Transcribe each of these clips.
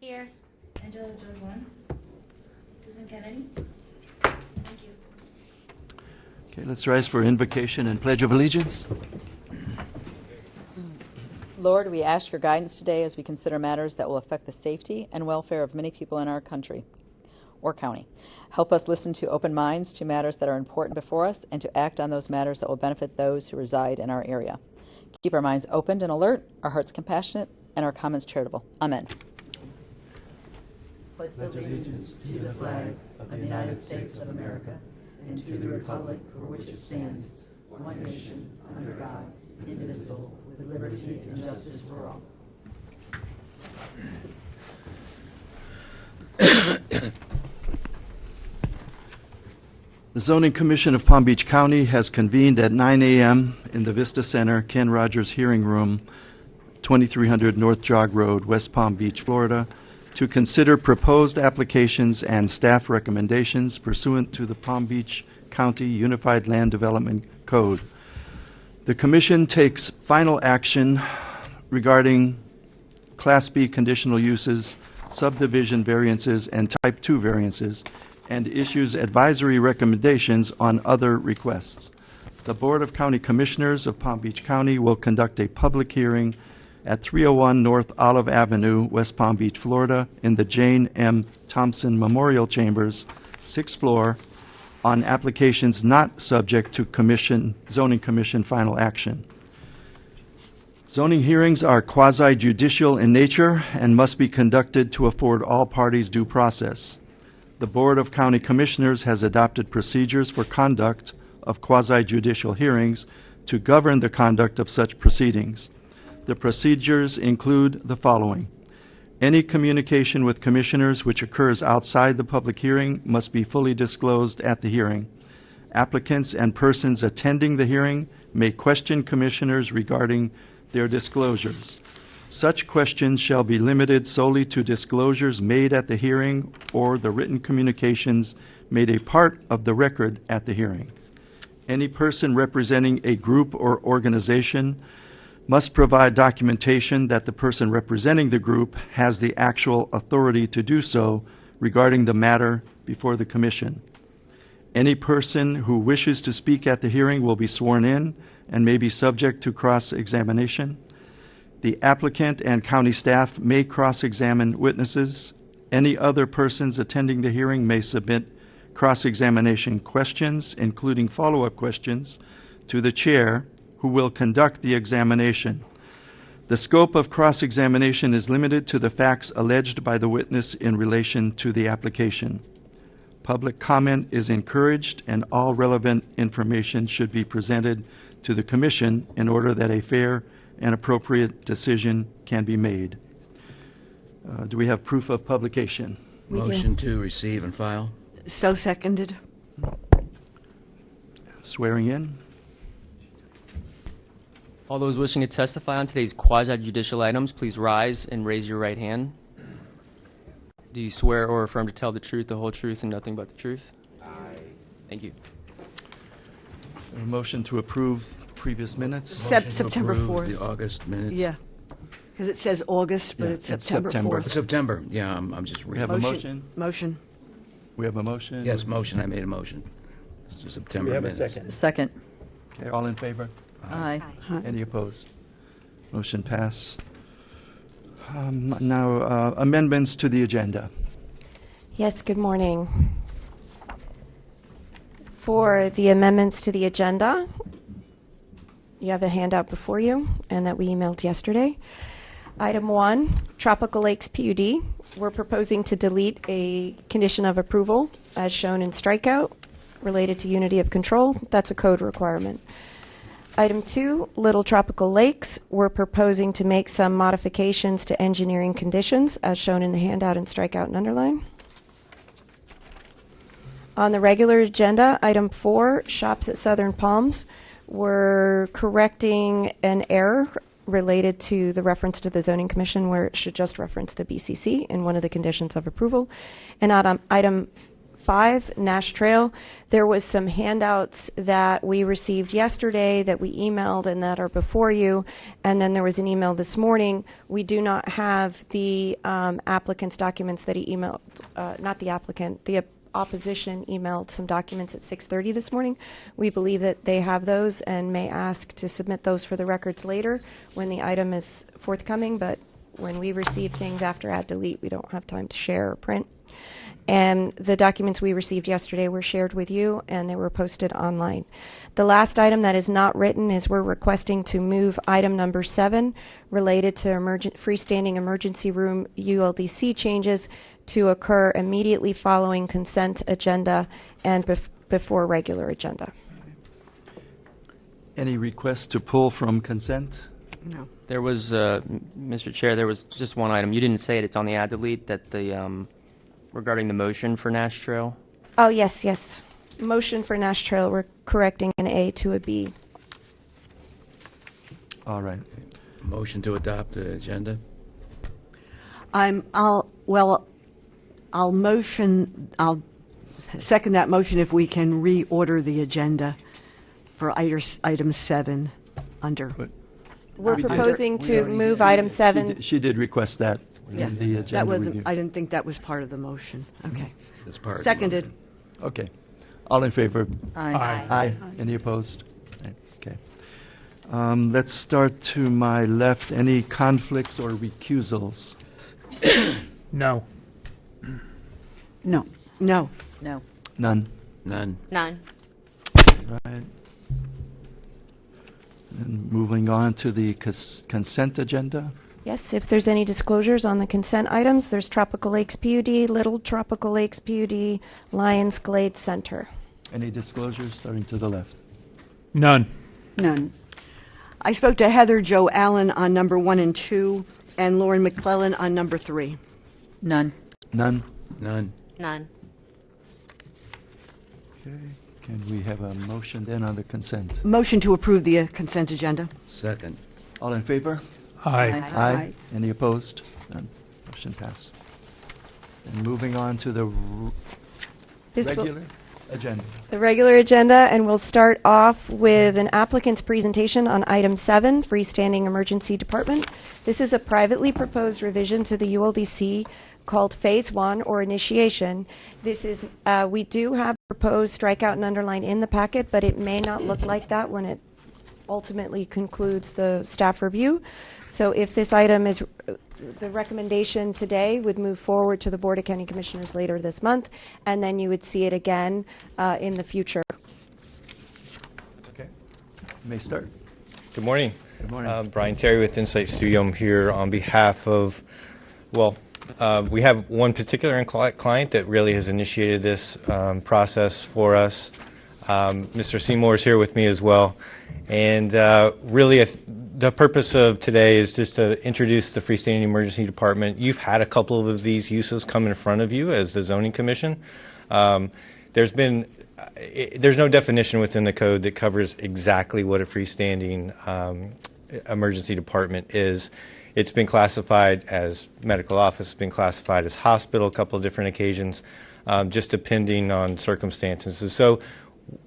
Here. Angela Joy One. Susan Kennedy. Thank you. Okay, let's rise for invocation and pledge of allegiance. Lord, we ask your guidance today as we consider matters that will affect the safety and welfare of many people in our country or county. Help us listen to open minds to matters that are important before us and to act on those matters that will benefit those who reside in our area. Keep our minds open and alert, our hearts compassionate, and our comments charitable. Amen. Pledge allegiance to the flag of the United States of America and to the republic for which it stands, one nation, under God, indivisible, with liberty and justice for all. The Zoning Commission of Palm Beach County has convened at 9 a.m. in the Vista Center, Ken Rogers Hearing Room, 2300 North Jog Road, West Palm Beach, Florida, to consider proposed applications and staff recommendations pursuant to the Palm Beach County Unified Land Development Code. The Commission takes final action regarding Class B conditional uses, subdivision variances, and Type 2 variances, and issues advisory recommendations on other requests. The Board of County Commissioners of Palm Beach County will conduct a public hearing at 301 North Olive Avenue, West Palm Beach, Florida, in the Jane M. Thompson Memorial Chambers, 6th floor, on applications not subject to Zoning Commission final action. Zoning hearings are quasi-judicial in nature and must be conducted to afford all parties due process. The Board of County Commissioners has adopted procedures for conduct of quasi-judicial hearings to govern the conduct of such proceedings. The procedures include the following. Any communication with commissioners which occurs outside the public hearing must be fully disclosed at the hearing. Applicants and persons attending the hearing may question commissioners regarding their disclosures. Such questions shall be limited solely to disclosures made at the hearing or the written communications made a part of the record at the hearing. Any person representing a group or organization must provide documentation that the person representing the group has the actual authority to do so regarding the matter before the Commission. Any person who wishes to speak at the hearing will be sworn in and may be subject to cross-examination. The applicant and county staff may cross-examine witnesses. Any other persons attending the hearing may submit cross-examination questions, including follow-up questions, to the chair, who will conduct the examination. The scope of cross-examination is limited to the facts alleged by the witness in relation to the application. Public comment is encouraged, and all relevant information should be presented to the Commission in order that a fair and appropriate decision can be made. Do we have proof of publication? Motion to receive and file. So seconded. Swearing in? All those wishing to testify on today's quasi-judicial items, please rise and raise your right hand. Do you swear or affirm to tell the truth, the whole truth, and nothing but the truth? Aye. Thank you. A motion to approve previous minutes? Except Motion to September approve 4th. The August minutes. Yeah, because it says August, but Yeah, it's it's September September. 4th. September, yeah, I'm just We have reading. a motion? Motion. We have a motion? Yes, motion, I made a motion. It's the September minutes. Second. Okay, all in favor? Aye. Any opposed? Motion pass. Now, amendments to the agenda. Yes, good morning. For the amendments to the agenda, you have a handout before you and that we emailed yesterday. Item 1, Tropical Lakes PUD. We're proposing to delete a condition of approval as shown in strikeout related to unity of control. That's a code requirement. Item 2, Little Tropical Lakes. We're proposing to make some modifications to engineering conditions as shown in the handout in strikeout and underline. On the regular agenda, item 4, Shops at Southern Palms. We're correcting an error related to the reference to the Zoning Commission where it should just reference the BCC in one of the conditions of approval. And item 5, Nash Trail. There was some handouts that we received yesterday that we emailed and that are before you, and then there was an email this morning. We do not have the applicant's documents that he emailed, not the applicant, the opposition emailed some documents at 6:30 this morning. We believe that they have those and may ask to submit those for the records later when the item is forthcoming, but when we receive things after add delete, we don't have time to share or print. And the documents we received yesterday were shared with you, and they were posted online. The last item that is not written is we're requesting to move item number 7 related to freestanding emergency room ULDC changes to occur immediately following consent agenda and before regular agenda. Any requests to pull from consent? No. There was, Mr. Chair, there was just one item. You didn't say it. It's on the add delete that the regarding the motion for Nash Trail. Oh, yes. Motion for Nash Trail, we're correcting an A to a B. All right. Motion to adopt the agenda? I'll second that motion if we can reorder the agenda for item 7 under. We're We did. proposing We to already move did. item 7. She did request that Yeah, in the that agenda wasn't. review. I didn't think that was part of the motion. Okay. That's part of the Seconded. motion. Okay. All in favor? Aye. Aye. Any opposed? Okay. Let's start to my left. Any conflicts or recusals? No. No. No. No. None. None. None. Right. And moving on to the consent agenda. Yes, if there's any disclosures on the consent items, there's Tropical Lakes PUD, Little Tropical Lakes PUD, Lions Glade Center. Any disclosures starting to the left? None. None. I spoke to Heather Jo Allen on number 1 and 2, and Lauren McClellan on number 3. None. None. None. None. Okay. Can we have a motion then on the consent? Motion to approve the consent agenda. Second. All in favor? Aye. Aye. Any opposed? None. Motion passed. And moving on to the This will- regular agenda. The regular agenda, and we'll start off with an applicant's presentation on item 7, freestanding emergency department. This is a privately proposed revision to the ULDC called Phase 1 or initiation. This is, we do have proposed strikeout and underline in the packet, but it may not look like that when it ultimately concludes the staff review. So if this item is, the recommendation today would move forward to the Board of County Commissioners later this month, and then you would see it again in the future. Okay. You may start. Good morning. Good morning. Brian Terry with Insight Studio. I'm here on behalf of, we have one particular client that really has initiated this process for us. Mr. Seymour is here with me as well. And really, the purpose of today is just to introduce the freestanding emergency department. You've had a couple of these uses come in front of you as the zoning commission. There's no definition within the code that covers exactly what a freestanding emergency department is. It's been classified as medical office, it's been classified as hospital a couple of different occasions, just depending on circumstances. And so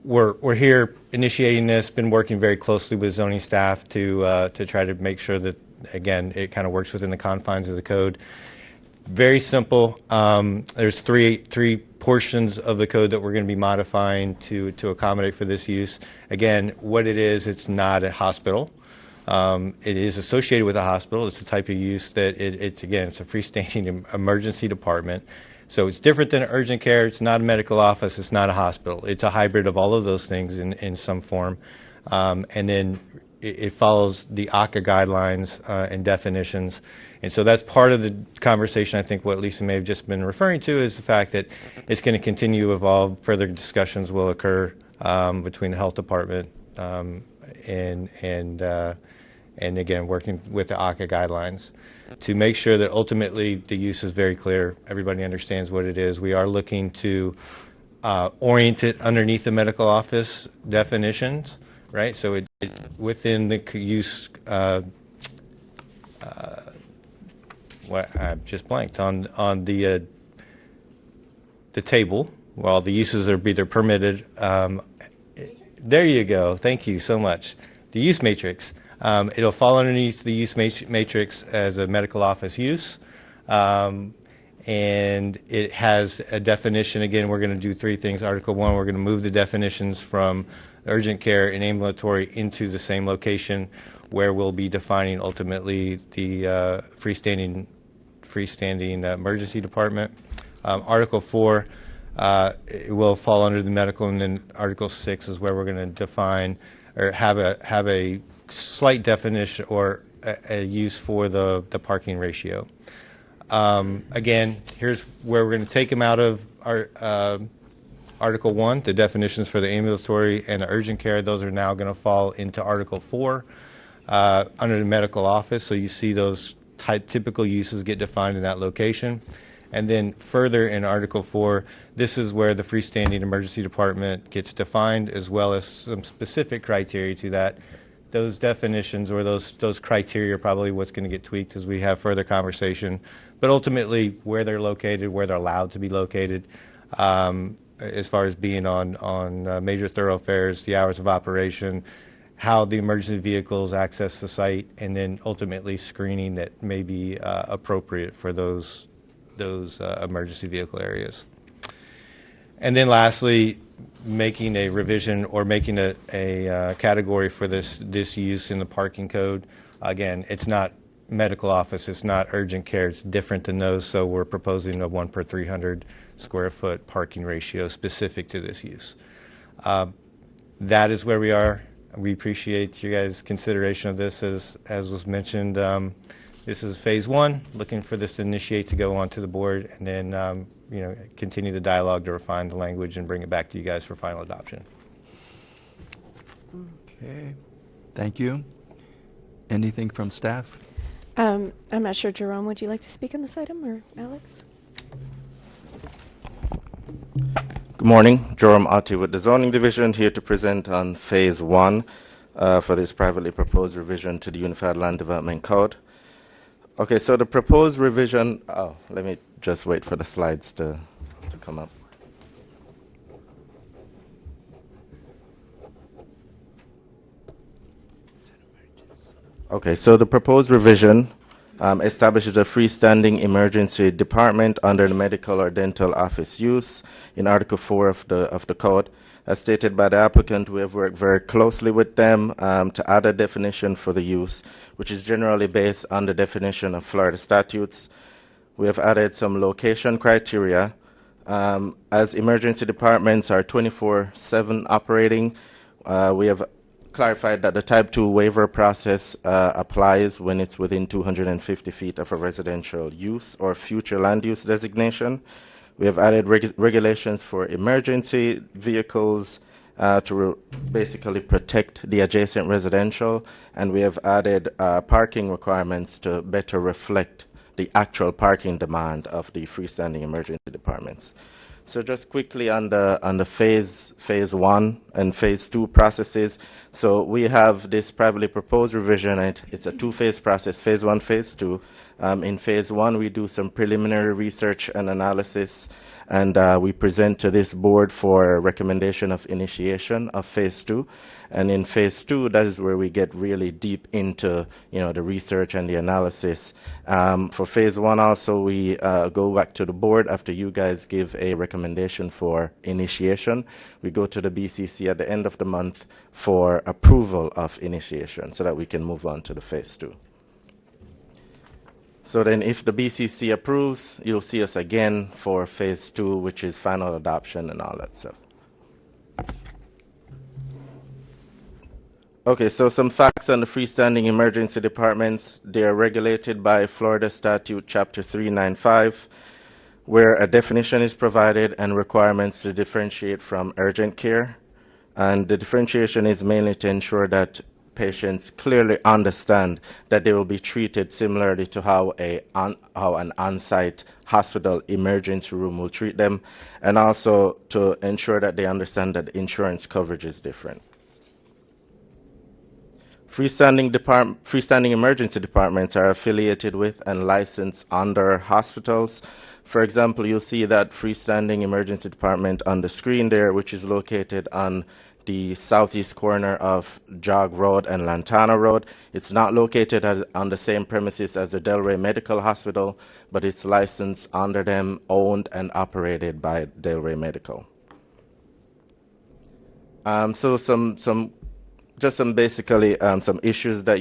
we're here initiating this, been working very closely with zoning staff to try to make sure that, again, it kind of works within the confines of the code. Very simple. There's three portions of the code that we're going to be modifying to accommodate for this use. Again, what it is, it's not a hospital. It is associated with a hospital. It's the type of use that it's a freestanding emergency department. So it's different than urgent care. It's not a medical office. It's not a hospital. It's a hybrid of all of those things in some form. And then it follows the ACA guidelines and definitions. And so that's part of the conversation. I think what Lisa may have just been referring to is the fact that it's going to continue to evolve. Further discussions will occur between the health department and again, working with the ACA guidelines to make sure that ultimately the use is very clear. Everybody understands what it is. We are looking to orient it underneath the medical office definitions, right? So it within the use, what I just blanked on the table, well, the uses are either permitted. There you go. Thank you so much. The use matrix. It'll fall underneath the use matrix as a medical office use. And it has a definition. Again, we're going to do three things. Article 1, we're going to move the definitions from urgent care and ambulatory into the same location where we'll be defining ultimately the freestanding emergency department. Article 4 it will fall under the medical, and then Article 6 is where we're going to define or have a slight definition or a use for the parking ratio. Again, here's where we're going to take them out of our Article 1, the definitions for the ambulatory and the urgent care. Those are now going to fall into Article 4 under the medical office. So you see those typical uses get defined in that location. And then further in Article 4, this is where the freestanding emergency department gets defined, as well as some specific criteria to that. Those definitions or those criteria are probably what's going to get tweaked as we have further conversation. But ultimately, where they're located, where they're allowed to be located, as far as being on major thoroughfares, the hours of operation, how the emergency vehicles access the site, and then ultimately screening that may be appropriate for those emergency vehicle areas. And then lastly, making a revision or making a category for this use in the parking code. Again, it's not medical office, it's not urgent care, it's different than those, so we're proposing a 1 per 300 square foot parking ratio specific to this use. That is where we are. We appreciate you guys' consideration of this. As was mentioned, this is phase 1, looking for this to initiate to go onto the board, and then continue the dialogue to refine the language and bring it back to you guys for final adoption. Okay. Thank you. Anything from staff? I'm not sure, Jerome, would you like to speak on this item, or Alex? Good morning, Jerome Otti with the Zoning Division, here to present on Phase 1 for this privately proposed revision to the Unified Land Development Code. Okay, so the proposed revision, let me just wait for the slides to come up. Okay, so the proposed revision establishes a freestanding emergency department under the medical or dental office use in Article 4 of the code. As stated by the applicant, we have worked very closely with them to add a definition for the use, which is generally based on the definition of Florida statutes. We have added some location criteria. As emergency departments are 24/7 operating, we have clarified that the Type 2 waiver process applies when it's within 250 feet of a residential use or future land use designation. We have added regulations for emergency vehicles to basically protect the adjacent residential, and we have added parking requirements to better reflect the actual parking demand of the freestanding emergency departments. So just quickly on the phase 1 and phase 2 processes. So we have this privately proposed revision, and it's a 2-phase process, phase 1, phase 2. In phase 1, we do some preliminary research and analysis, and we present to this board for recommendation of initiation of phase 2. And in phase 2, that is where we get really deep into the research and the analysis. For phase 1 also, we go back to the board after you guys give a recommendation for initiation. We go to the BCC at the end of the month for approval of initiation so that we can move on to the phase 2. So then if the BCC approves, you'll see us again for phase 2, which is final adoption and all that stuff. Okay, so some facts on the freestanding emergency departments. They are regulated by Florida Statute Chapter 395, where a definition is provided and requirements to differentiate from urgent care. And the differentiation is mainly to ensure that patients clearly understand that they will be treated similarly to how an on-site hospital emergency room will treat them, and also to ensure that they understand that insurance coverage is different. Freestanding emergency departments are affiliated with and licensed under hospitals. For example, you'll see that freestanding emergency department on the screen there, which is located on the southeast corner of Jog Road and Lantana Road. It's not located on the same premises as the Delray Medical Hospital, but it's licensed under them, owned and operated by Delray Medical. So some issues that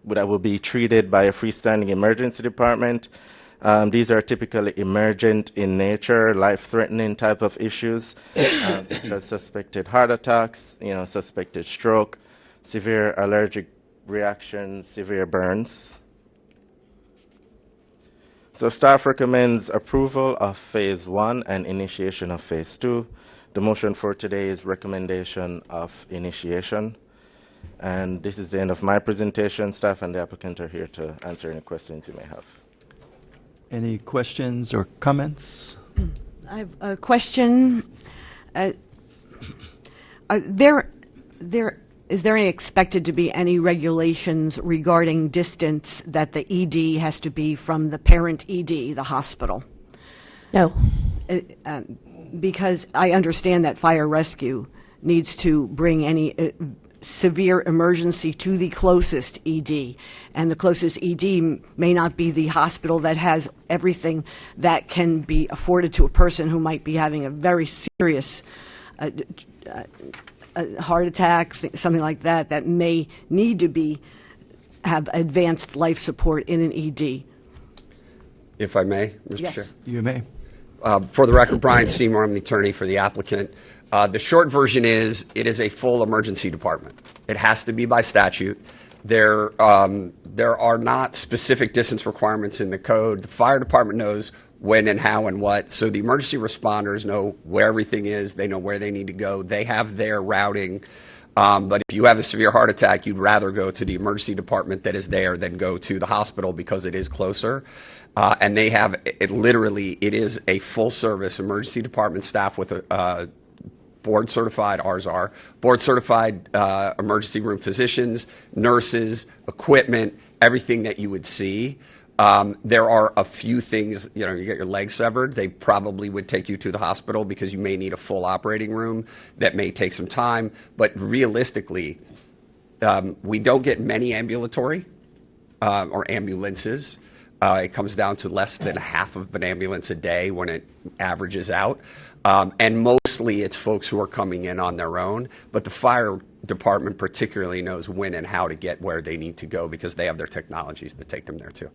that will be treated by a freestanding emergency department. These are typically emergent in nature, life-threatening type of issues, such as suspected heart attacks, suspected stroke, severe allergic reactions, severe burns. So staff recommends approval of Phase 1 and initiation of Phase 2. The motion for today is recommendation of initiation. And this is the end of my presentation. Staff and the applicant are here to answer any questions you may have. Any questions or comments? I have a question. Is there expected to be any regulations regarding distance that the ED has to be from the parent ED, the hospital? No. Because I understand that fire rescue needs to bring any severe emergency to the closest ED, and the closest ED may not be the hospital that has everything that can be afforded to a person who might be having a very serious heart attack, something like that, that may need to have advanced life support in an ED. If I may, Mr. Yes. Chair. You may. For the record, Brian Seymour, I'm the attorney for the applicant. The short version is it is a full emergency department. It has to be by statute. There are not specific distance requirements in the code. The fire department knows when and how and what. So the emergency responders know where everything is. They know where they need to go. They have their routing. But if you have a severe heart attack, you'd rather go to the emergency department that is there than go to the hospital because it is closer. And they have it is a full service emergency department staff with a board certified, ours are, board certified emergency room physicians, nurses, equipment, everything that you would see. There are a few things, you get your leg severed, they probably would take you to the hospital because you may need a full operating room. That may take some time, but realistically, we don't get many ambulatory or ambulances. It comes down to less than half of an ambulance a day when it averages out. And mostly it's folks who are coming in on their own, but the fire department particularly knows when and how to get where they need to go because they have their technologies that take them there too.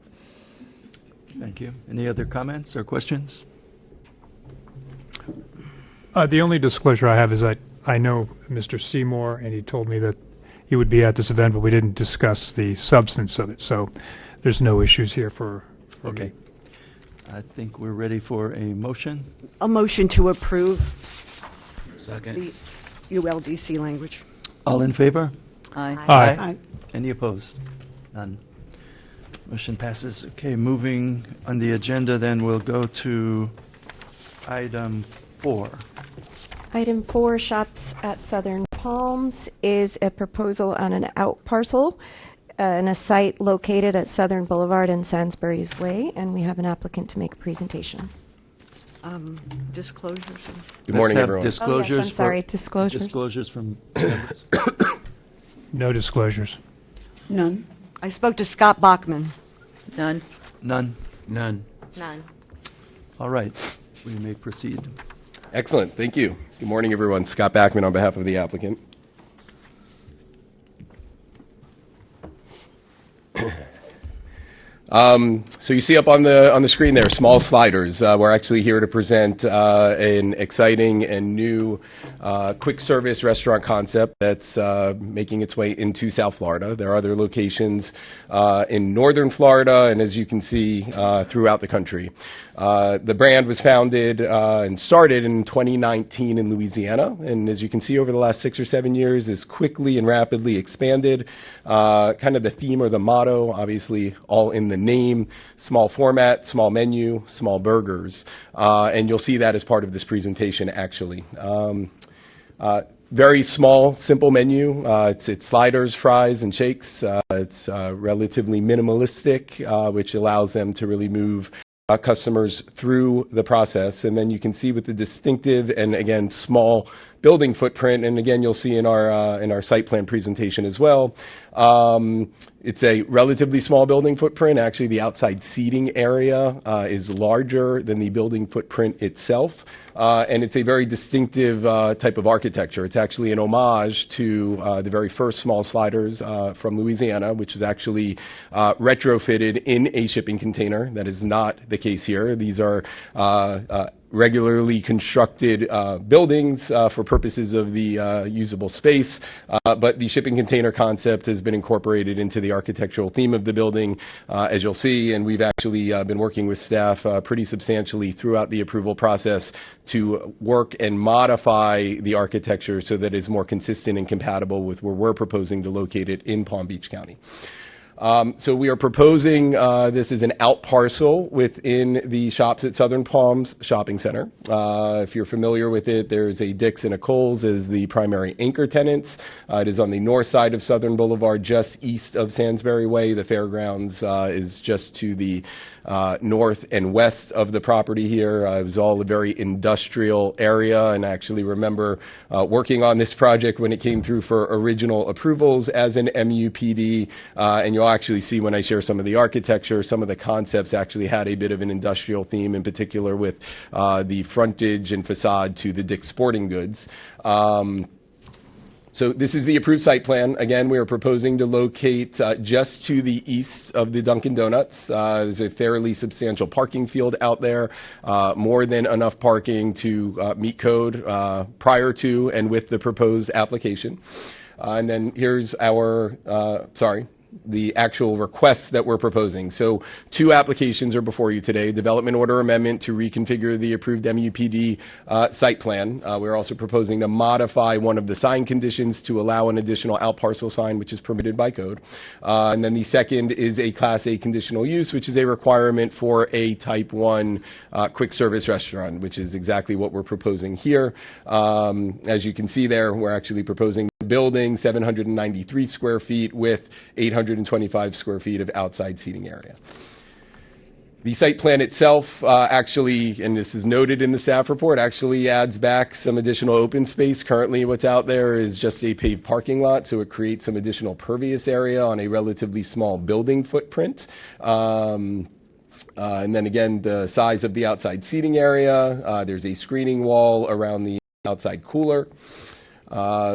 Thank you. Any other comments or questions? The only disclosure I have is that I know Mr. Seymour, and he told me that he would be at this event, but we didn't discuss the substance of it. So there's no issues here for Okay. me. I think we're ready for a motion. A motion to approve Second. the ULDC language. All in favor? Aye. Aye. Any opposed? None. Motion passes. Okay, moving on the agenda, then we'll go to item 4. Item 4, Shops at Southern Palms, is a proposal on an out parcel in a site located at Southern Boulevard and Sainsbury's Way, and we have an applicant to make a presentation. Disclosures. Good morning, Let's have everyone. Disclosures. I'm sorry, disclosures. Disclosures from members. No disclosures. None. I spoke to Scott Bachman. None. None. None. None. All right, we may proceed. Excellent. Thank you. Good morning, everyone. Scott Backman on behalf of the applicant. So you see up on the screen there, small sliders. We're actually here to present an exciting and new quick service restaurant concept that's making its way into South Florida. There are other locations in northern Florida, and as you can see, throughout the country. The brand was founded and started in 2019 in Louisiana, and as you can see over the last 6 or 7 years, has quickly and rapidly expanded. Kind of the theme or the motto, obviously, all in the name: small format, small menu, small burgers. And you'll see that as part of this presentation, actually. very small, simple menu. It's sliders, fries, and shakes. It's relatively minimalistic, which allows them to really move customers through the process. And then you can see with the distinctive and, again, small building footprint, and again, you'll see in our site plan presentation as well. It's a relatively small building footprint. Actually, the outside seating area is larger than the building footprint itself. And it's a very distinctive type of architecture. It's actually an homage to the very first small sliders from Louisiana, which is actually retrofitted in a shipping container. That is not the case here. These are regularly constructed buildings for purposes of the usable space, but the shipping container concept has been incorporated into the architectural theme of the building, as you'll see, and we've actually been working with staff pretty substantially throughout the approval process to work and modify the architecture so that it's more consistent and compatible with where we're proposing to locate it in Palm Beach County. So we are proposing this is an out parcel within the Shops at Southern Palms Shopping Center. If you're familiar with it, there's a Dick's and a Kohl's as the primary anchor tenants. It is on the north side of Southern Boulevard, just east of Sandsbury Way. The fairgrounds is just to the north and west of the property here. It was all a very industrial area, and I actually remember working on this project when it came through for original approvals as an MUPD, and you'll actually see when I share some of the architecture, some of the concepts actually had a bit of an industrial theme, in particular with the frontage and facade to the Dick's Sporting Goods. So this is the approved site plan. Again, we are proposing to locate just to the east of the Dunkin' Donuts. There's a fairly substantial parking field out there, more than enough parking to meet code prior to and with the proposed application. And then here's our, the actual requests that we're proposing. So 2 applications are before you today. Development order amendment to reconfigure the approved MUPD site plan. We're also proposing to modify one of the sign conditions to allow an additional out parcel sign, which is permitted by code. And then the second is a Class A conditional use, which is a requirement for a Type 1 quick service restaurant, which is exactly what we're proposing here. As you can see there, we're actually proposing building 793 square feet with 825 square feet of outside seating area. The site plan itself actually, and this is noted in the staff report, actually adds back some additional open space. Currently what's out there is just a paved parking lot, so it creates some additional pervious area on a relatively small building footprint. And then again, the size of the outside seating area, there's a screening wall around the outside cooler.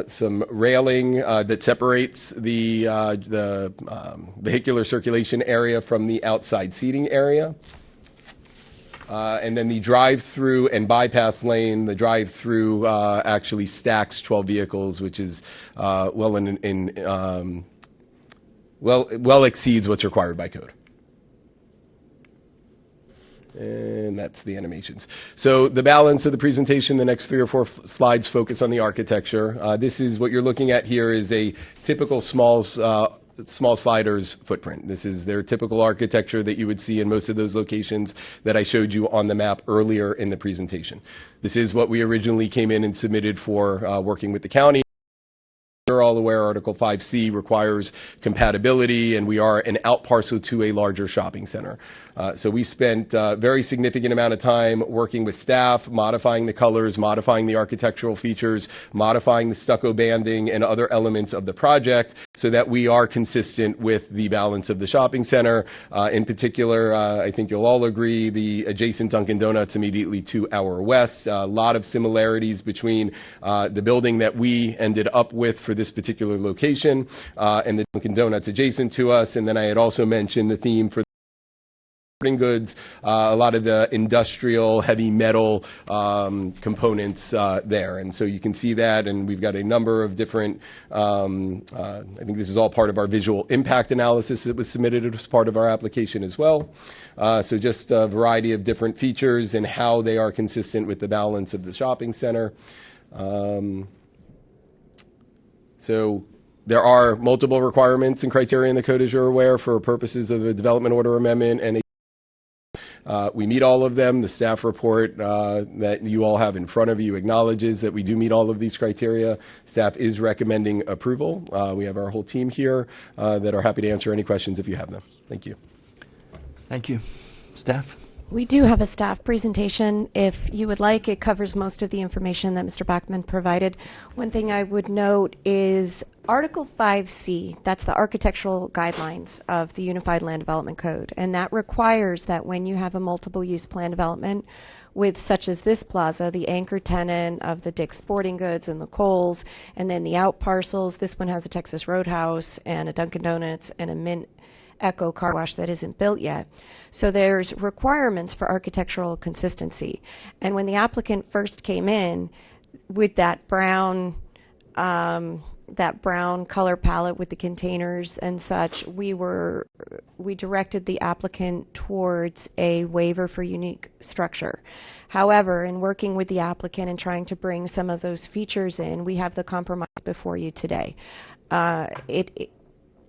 Some railing that separates the vehicular circulation area from the outside seating area. And then the drive-through and bypass lane, the drive-through actually stacks 12 vehicles, which is well exceeds what's required by code. And that's the animations. So the balance of the presentation, the next 3 or 4 slides focus on the architecture. This is what you're looking at here is a typical small sliders footprint. This is their typical architecture that you would see in most of those locations that I showed you on the map earlier in the presentation. This is what we originally came in and submitted for working with the county. You're all aware Article 5C requires compatibility, and we are an out parcel to a larger shopping center. So we spent a very significant amount of time working with staff, modifying the colors, modifying the architectural features, modifying the stucco banding and other elements of the project so that we are consistent with the balance of the shopping center. In particular, I think you'll all agree, the adjacent Dunkin' Donuts immediately to our west. A lot of similarities between the building that we ended up with for this particular location and the Dunkin' Donuts adjacent to us. And then I had also mentioned the theme for goods, a lot of the industrial heavy metal components there. And so you can see that, and we've got a number of different, I think this is all part of our visual impact analysis that was submitted as part of our application as well. So just a variety of different features and how they are consistent with the balance of the shopping center. So there are multiple requirements and criteria in the code, as you're aware, for purposes of the development order amendment and We meet all of them. The staff report that you all have in front of you acknowledges that we do meet all of these criteria. Staff is recommending approval. We have our whole team here that are happy to answer any questions if you have them. Thank you. Thank you. Staff? We do have a staff presentation. If you would like, it covers most of the information that Mr. Bachman provided. One thing I would note is Article 5C, that's the architectural guidelines of the Unified Land Development Code, and that requires that when you have a multiple use plan development with such as this plaza, the anchor tenant of the Dick's Sporting Goods and the Kohl's, and then the out parcels, this one has a Texas Roadhouse and a Dunkin' Donuts and a Mint Echo car wash that isn't built yet. So there's requirements for architectural consistency. And when the applicant first came in with that brown color palette with the containers and such, we directed the applicant towards a waiver for unique structure. However, in working with the applicant and trying to bring some of those features in, we have the compromise before you today.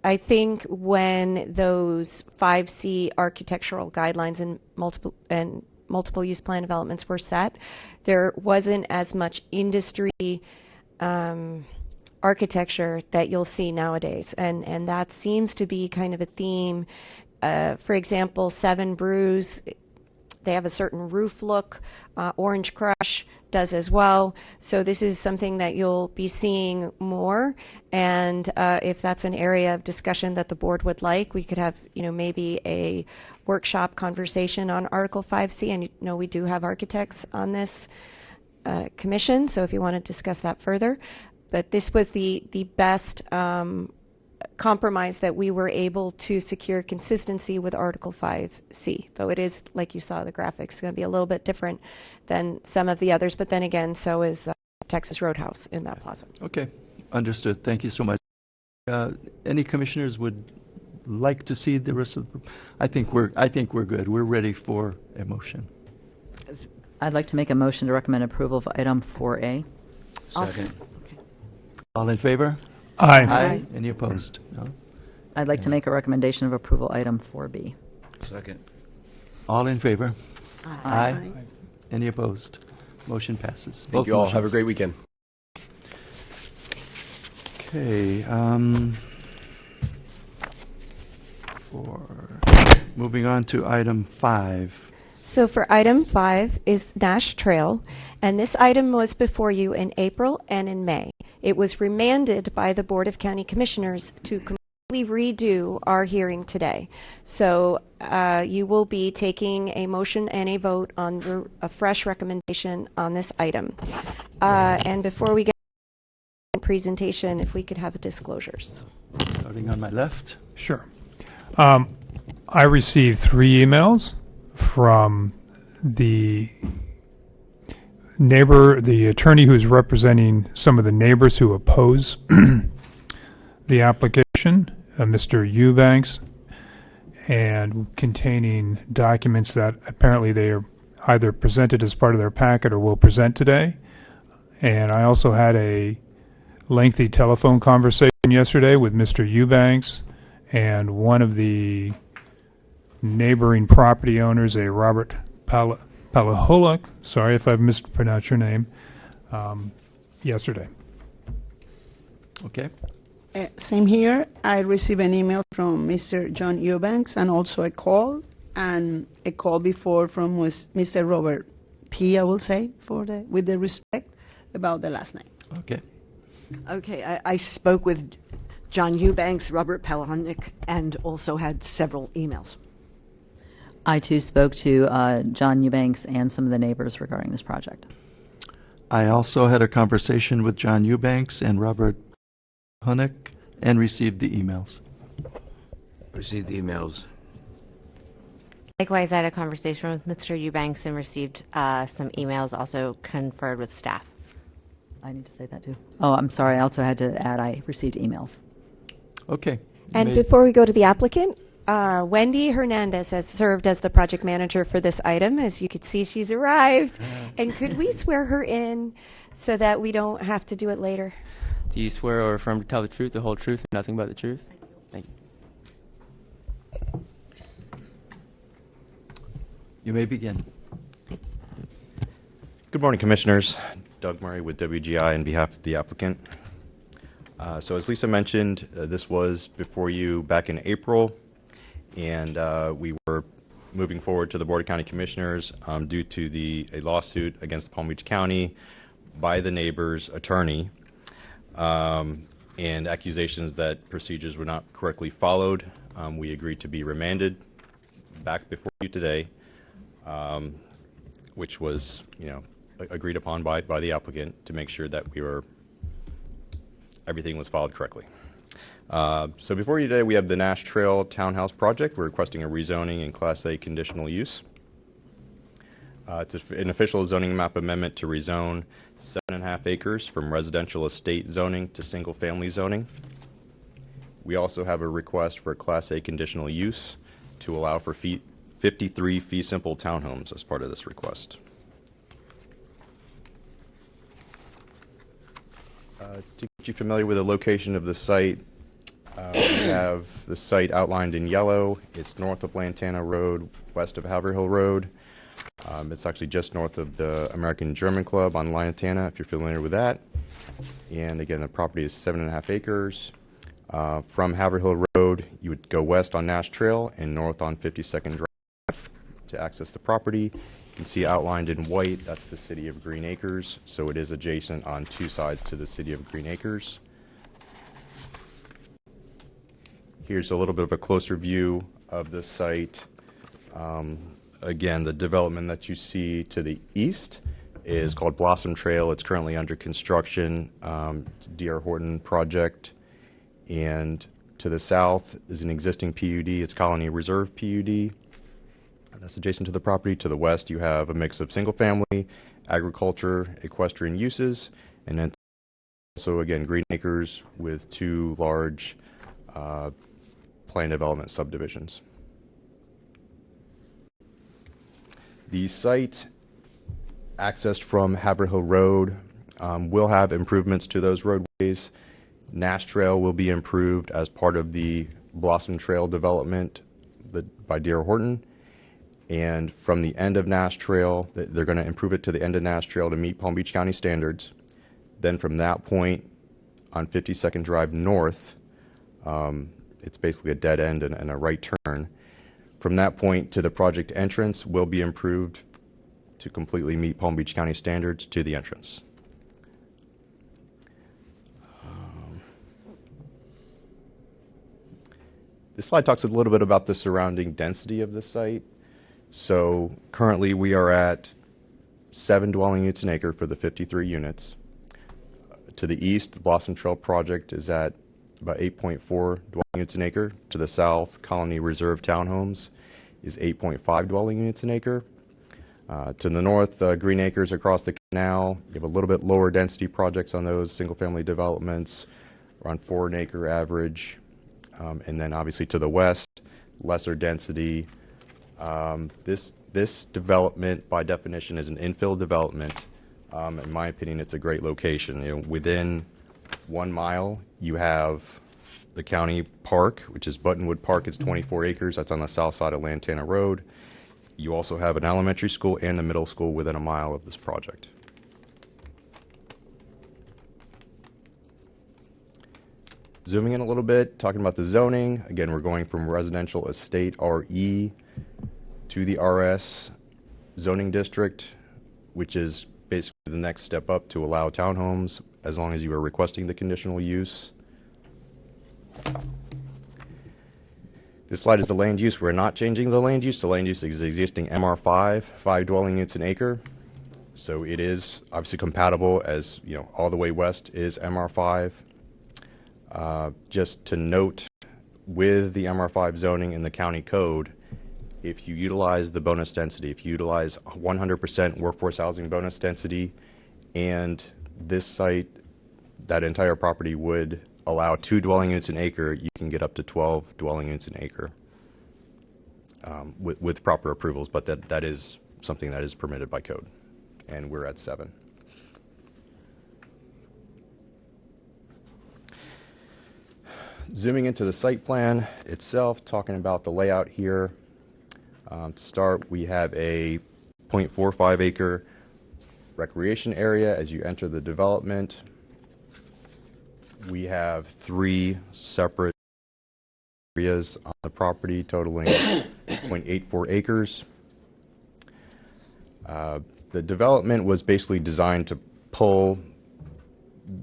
I think when those 5C architectural guidelines and multiple use plan developments were set, there wasn't as much industry architecture that you'll see nowadays, and that seems to be kind of a theme. For example, Seven Brews, they have a certain roof look. Orange Crush does as well. So this is something that you'll be seeing more. And if that's an area of discussion that the board would like, we could have, maybe a workshop conversation on Article 5C. And we do have architects on this commission. So if you want to discuss that further, but this was the best compromise that we were able to secure consistency with Article 5C, though it is, like you saw, the graphics going to be a little bit different than some of the others, but then again, so is Texas Roadhouse in that plaza. Okay, understood. Thank you so much. Any commissioners would like to see the rest of the? I think we're good. We're ready for a motion. I'd like to make a motion to recommend approval of item 4A. Second. All in favor? Aye. Any opposed? No. I'd like to make a recommendation of approval item 4B. Second. All in favor? Aye. Any opposed? Motion passes. Thank you all. Have a great weekend. Okay. Moving on to item 5. So for item 5 is Nash Trail, and this item was before you in April and in May. It was remanded by the Board of County Commissioners to completely redo our hearing today. So you will be taking a motion and a vote on a fresh recommendation on this item. And before we get to the presentation, if we could have disclosures. Starting on my left. Sure. I received 3 emails from the attorney who's representing some of the neighbors who oppose the application, Mr. Eubanks, and containing documents that apparently they are either presented as part of their packet or will present today. And I also had a lengthy telephone conversation yesterday with Mr. Eubanks and one of the neighboring property owners, a Robert Palaholuk, sorry if I've mispronounced your name, yesterday. Okay. Same here. I received an email from Mr. John Eubanks and also a call before from Mr. Robert P., I will say, with the respect about the last name. Okay. Okay, I spoke with John Eubanks, Robert Palaholuk, and also had several emails. I, too, spoke to John Eubanks and some of the neighbors regarding this project. I also had a conversation with John Eubanks and Robert Hunnick and received the emails. Received the emails. Likewise, I had a conversation with Mr. Eubanks and received some emails, also conferred with staff. I need to say that, too. Oh, I'm sorry. I also had to add I received emails. Okay. And before we go to the applicant, Wendy Hernandez has served as the project manager for this item. As you can see, she's arrived. And could we swear her in so that we don't have to do it later? Do you swear or affirm to tell the truth, the whole truth, and nothing but the truth? Thank you. You may begin. Good morning, Commissioners. Doug Murray with WGI on behalf of the applicant. So as Lisa mentioned, this was before you back in April, and we were moving forward to the Board of County Commissioners due to a lawsuit against Palm Beach County by the neighbor's attorney and accusations that procedures were not correctly followed. We agreed to be remanded back before you today, which was, agreed upon by the applicant to make sure that everything was followed correctly. So before you today, we have the Nash Trail Townhouse Project. We're requesting a rezoning and Class A conditional use. It's an official zoning map amendment to rezone 7.5 acres from residential estate zoning to single-family zoning. We also have a request for a Class A conditional use to allow for 53 fee simple townhomes as part of this request. To get you familiar with the location of the site, we have the site outlined in yellow. It's north of Lantana Road, west of Haverhill Road. It's actually just north of the American German Club on Lantana, if you're familiar with that. And again, the property is 7.5 acres. From Haverhill Road, you would go west on Nash Trail and north on 52nd Drive to access the property. You can see outlined in white, that's the city of Green Acres. So it is adjacent on two sides to the city of Green Acres. Here's a little bit of a closer view of the site. Again, the development that you see to the east is called Blossom Trail. It's currently under construction. It's a D.R. Horton project. And to the south is an existing PUD. It's Colony Reserve PUD. That's adjacent to the property. To the west, you have a mix of single-family, agriculture, equestrian uses, and then also, again, Green Acres with two large planned development subdivisions. The site, accessed from Haverhill Road, will have improvements to those roadways. Nash Trail will be improved as part of the Blossom Trail development by D.R. Horton. And from the end of Nash Trail, they're going to improve it to the end of Nash Trail to meet Palm Beach County standards. Then from that point on 52nd Drive North, it's basically a dead end and a right turn. From that point to the project entrance will be improved to completely meet Palm Beach County standards to the entrance. This slide talks a little bit about the surrounding density of the site. So currently we are at 7 dwelling units an acre for the 53 units. To the east, the Blossom Trail project is at about 8.4 dwelling units an acre. To the south, Colony Reserve Townhomes is 8.5 dwelling units an acre. To the north, Green Acres across the canal, you have a little bit lower density projects on those single-family developments, around 4 an acre average. And then obviously to the west, lesser density. This development, by definition, is an infill development. In my opinion, it's a great location. Within 1 mile, you have the county park, which is Buttonwood Park. It's 24 acres. That's on the south side of Lantana Road. You also have an elementary school and a middle school within 1 mile of this project. Zooming in a little bit, talking about the zoning. Again, we're going from residential estate RE to the RS zoning district, which is basically the next step up to allow townhomes as long as you are requesting the conditional use. This slide is the land use. We're not changing the land use. The land use is existing MR5, 5 dwelling units an acre. So it is obviously compatible, as all the way west is MR5. Just to note, with the MR5 zoning in the county code, if you utilize the bonus density, if you utilize 100% workforce housing bonus density, and this site, that entire property would allow 2 dwelling units an acre, you can get up to 12 dwelling units an acre with proper approvals, but that is something that is permitted by code, and we're at 7. Zooming into the site plan itself, talking about the layout here. To start, we have a 0.45 acre recreation area as you enter the development. We have 3 separate areas on the property totaling 0.84 acres. The development was basically designed to pull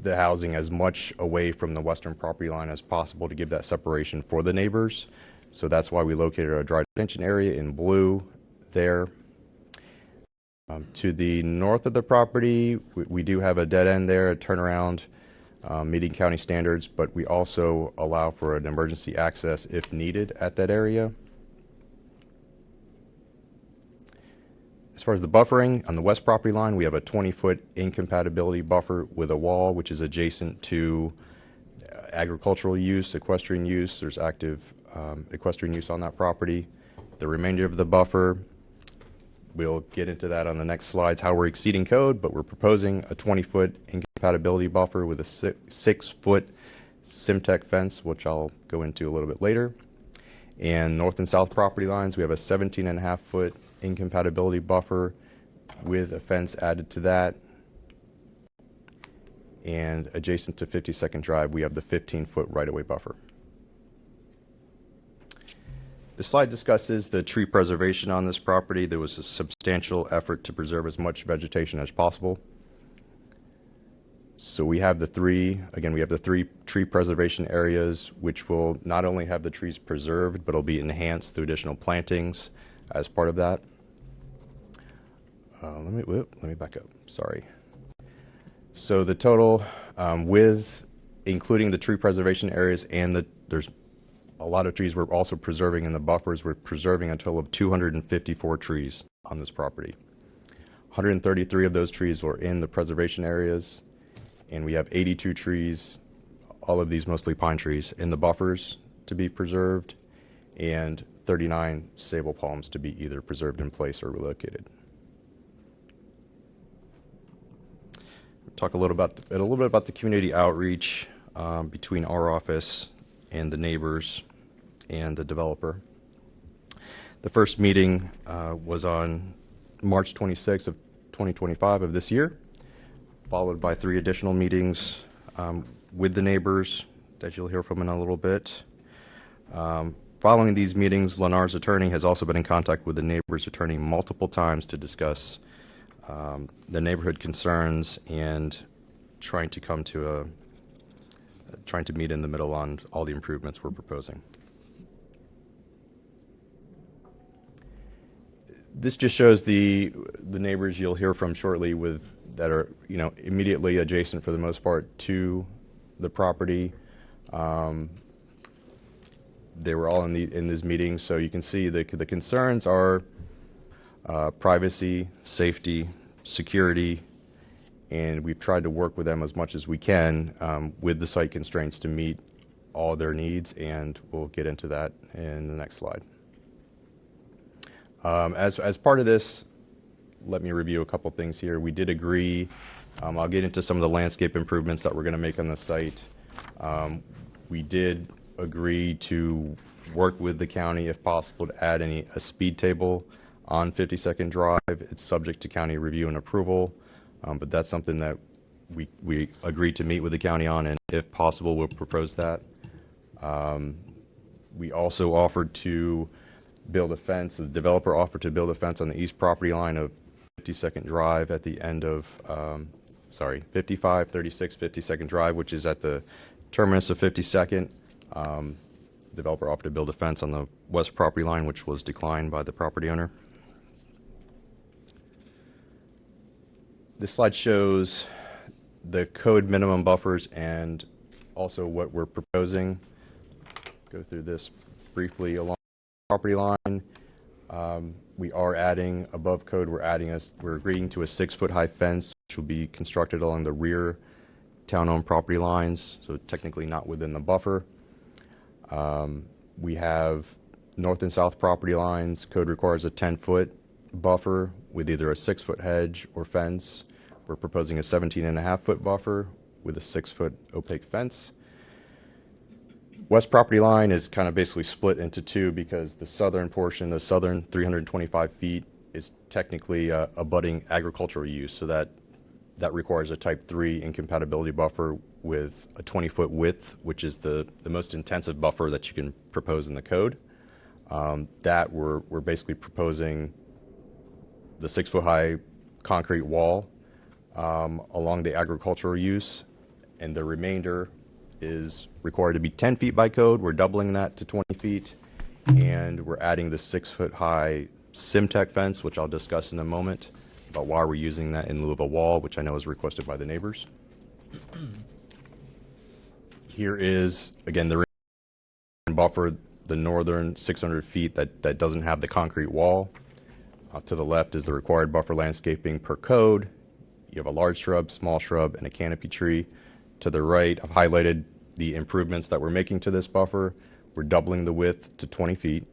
the housing as much away from the western property line as possible to give that separation for the neighbors. So that's why we located a dry detention area in blue there. To the north of the property, we do have a dead end there, a turnaround, meeting county standards, but we also allow for an emergency access if needed at that area. As far as the buffering, on the west property line, we have a 20-foot incompatibility buffer with a wall, which is adjacent to agricultural use, equestrian use. There's active equestrian use on that property. The remainder of the buffer, we'll get into that on the next slides, how we're exceeding code, but we're proposing a 20-foot incompatibility buffer with a 6-foot Simtech fence, which I'll go into a little bit later. And north and south property lines, we have a 17.5-foot incompatibility buffer with a fence added to that. And adjacent to 52nd Drive, we have the 15-foot right-of-way buffer. The slide discusses the tree preservation on this property. There was a substantial effort to preserve as much vegetation as possible. So we have the three tree preservation areas, which will not only have the trees preserved, but will be enhanced through additional plantings as part of that. Let me back up, sorry. So the total with including the tree preservation areas and there's a lot of trees we're also preserving in the buffers. We're preserving a total of 254 trees on this property. 133 of those trees were in the preservation areas, and we have 82 trees, all of these mostly pine trees, in the buffers to be preserved, and 39 sable palms to be either preserved in place or relocated. Talk a little bit about the community outreach between our office and the neighbors and the developer. The first meeting was on March 26th of 2025 of this year, followed by 3 additional meetings with the neighbors that you'll hear from in a little bit. Following these meetings, Lennar's attorney has also been in contact with the neighbor's attorney multiple times to discuss the neighborhood concerns and trying to meet in the middle on all the improvements we're proposing. This just shows the neighbors you'll hear from shortly that are immediately adjacent for the most part to the property. They were all in these meetings, so you can see the concerns are privacy, safety, security, and we've tried to work with them as much as we can with the site constraints to meet all their needs, and we'll get into that in the next slide. As part of this, let me review a couple things here. We did agree, I'll get into some of the landscape improvements that we're going to make on the site. We did agree to work with the county, if possible, to add a speed table on 52nd Drive. It's subject to county review and approval, but that's something that we agreed to meet with the county on, and if possible, we'll propose that. We also offered to build a fence. The developer offered to build a fence on the east property line of 52nd Drive at the end of, 55, 36, 52nd Drive, which is at the terminus of 52nd. Developer offered to build a fence on the west property line, which was declined by the property owner. This slide shows the code minimum buffers and also what we're proposing. Go through this briefly. Along the property line, we are adding above code. We're agreeing to a 6-foot high fence, which will be constructed along the rear town-owned property lines, so technically not within the buffer. We have north and south property lines. Code requires a 10-foot buffer with either a 6-foot hedge or fence. We're proposing a 17.5-foot buffer with a 6-foot opaque fence. west property line is kind of basically split into two because the southern portion, the southern 325 feet, is technically abutting agricultural use. So that requires a type 3 incompatibility buffer with a 20-foot width, which is the most intensive buffer that you can propose in the code. That we're basically proposing the 6-foot high concrete wall along the agricultural use, and the remainder is required to be 10 feet by code. We're doubling that to 20 feet, and we're adding the 6-foot high Simtech fence, which I'll discuss in a moment, about why we're using that in lieu of a wall, which I know is requested by the neighbors. Here is, again, the buffer, the northern 600 feet that doesn't have the concrete wall. To the left is the required buffer landscaping per code. You have a large shrub, small shrub, and a canopy tree. To the right, I've highlighted the improvements that we're making to this buffer. We're doubling the width to 20 feet,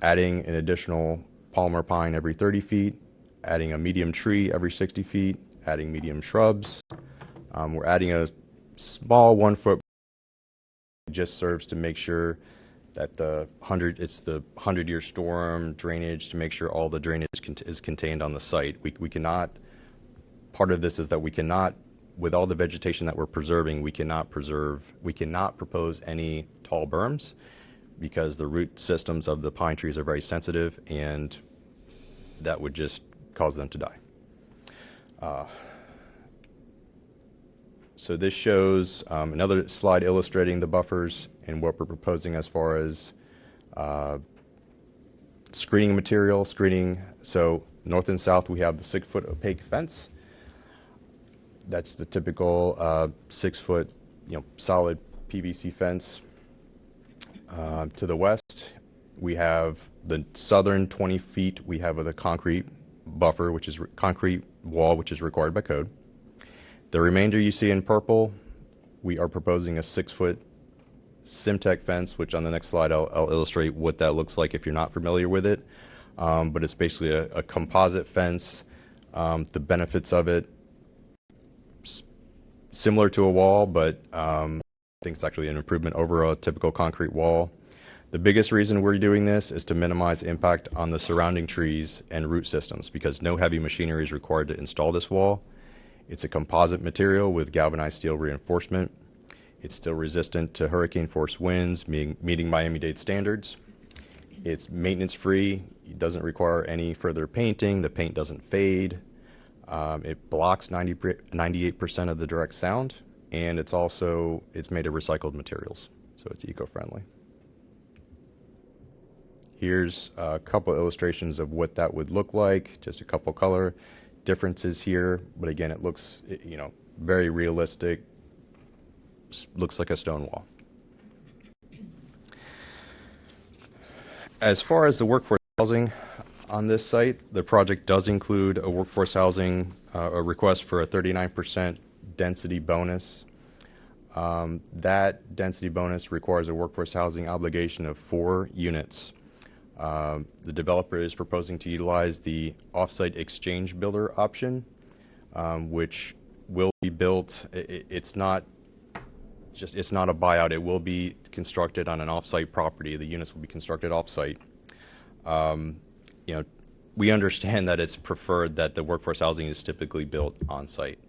adding an additional Palmer pine every 30 feet, adding a medium tree every 60 feet, adding medium shrubs. We're adding a small 1-foot, just serves to make sure that it's the 100-year storm drainage, to make sure all the drainage is contained on the site. We cannot, part of this is that we cannot, with all the vegetation that we're preserving, we cannot propose any tall berms because the root systems of the pine trees are very sensitive, and that would just cause them to die. So this shows another slide illustrating the buffers and what we're proposing as far as screening material. So north and south we have the 6-foot opaque fence. That's the typical 6-foot, solid PVC fence. To the west, we have the southern 20 feet. We have the concrete buffer, which is concrete wall, which is required by code. The remainder you see in purple, we are proposing a 6-foot Simtech fence, which on the next slide I'll illustrate what that looks like if you're not familiar with it. But it's basically a composite fence. The benefits of it, similar to a wall, but I think it's actually an improvement over a typical concrete wall. The biggest reason we're doing this is to minimize impact on the surrounding trees and root systems because no heavy machinery is required to install this wall. It's a composite material with galvanized steel reinforcement. It's still resistant to hurricane force winds, meeting Miami-Dade standards. It's maintenance free. It doesn't require any further painting. The paint doesn't fade. It blocks 98% of the direct sound, and it's made of recycled materials, so it's eco-friendly. Here's a couple illustrations of what that would look like, just a couple color differences here, but again, it looks, very realistic, looks like a stone wall. As far as the workforce housing on this site, the project does include a workforce housing, a request for a 39% density bonus. That density bonus requires a workforce housing obligation of 4 units. The developer is proposing to utilize the offsite exchange builder option, which will be built. It's not a buyout. It will be constructed on an offsite property. The units will be constructed offsite. We understand that it's preferred that the workforce housing is typically built on site.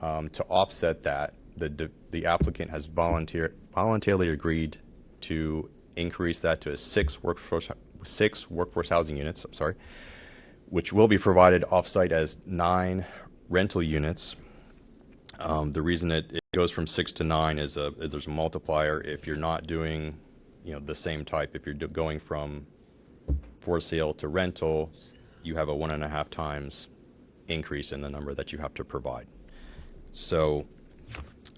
To offset that, the applicant has voluntarily agreed to increase that to 6 workforce housing units, which will be provided offsite as 9 rental units. The reason it goes from 6 to 9 is there's a multiplier. If you're not doing, the same type, if you're going from for sale to rental, you have a 1.5 times increase in the number that you have to provide. So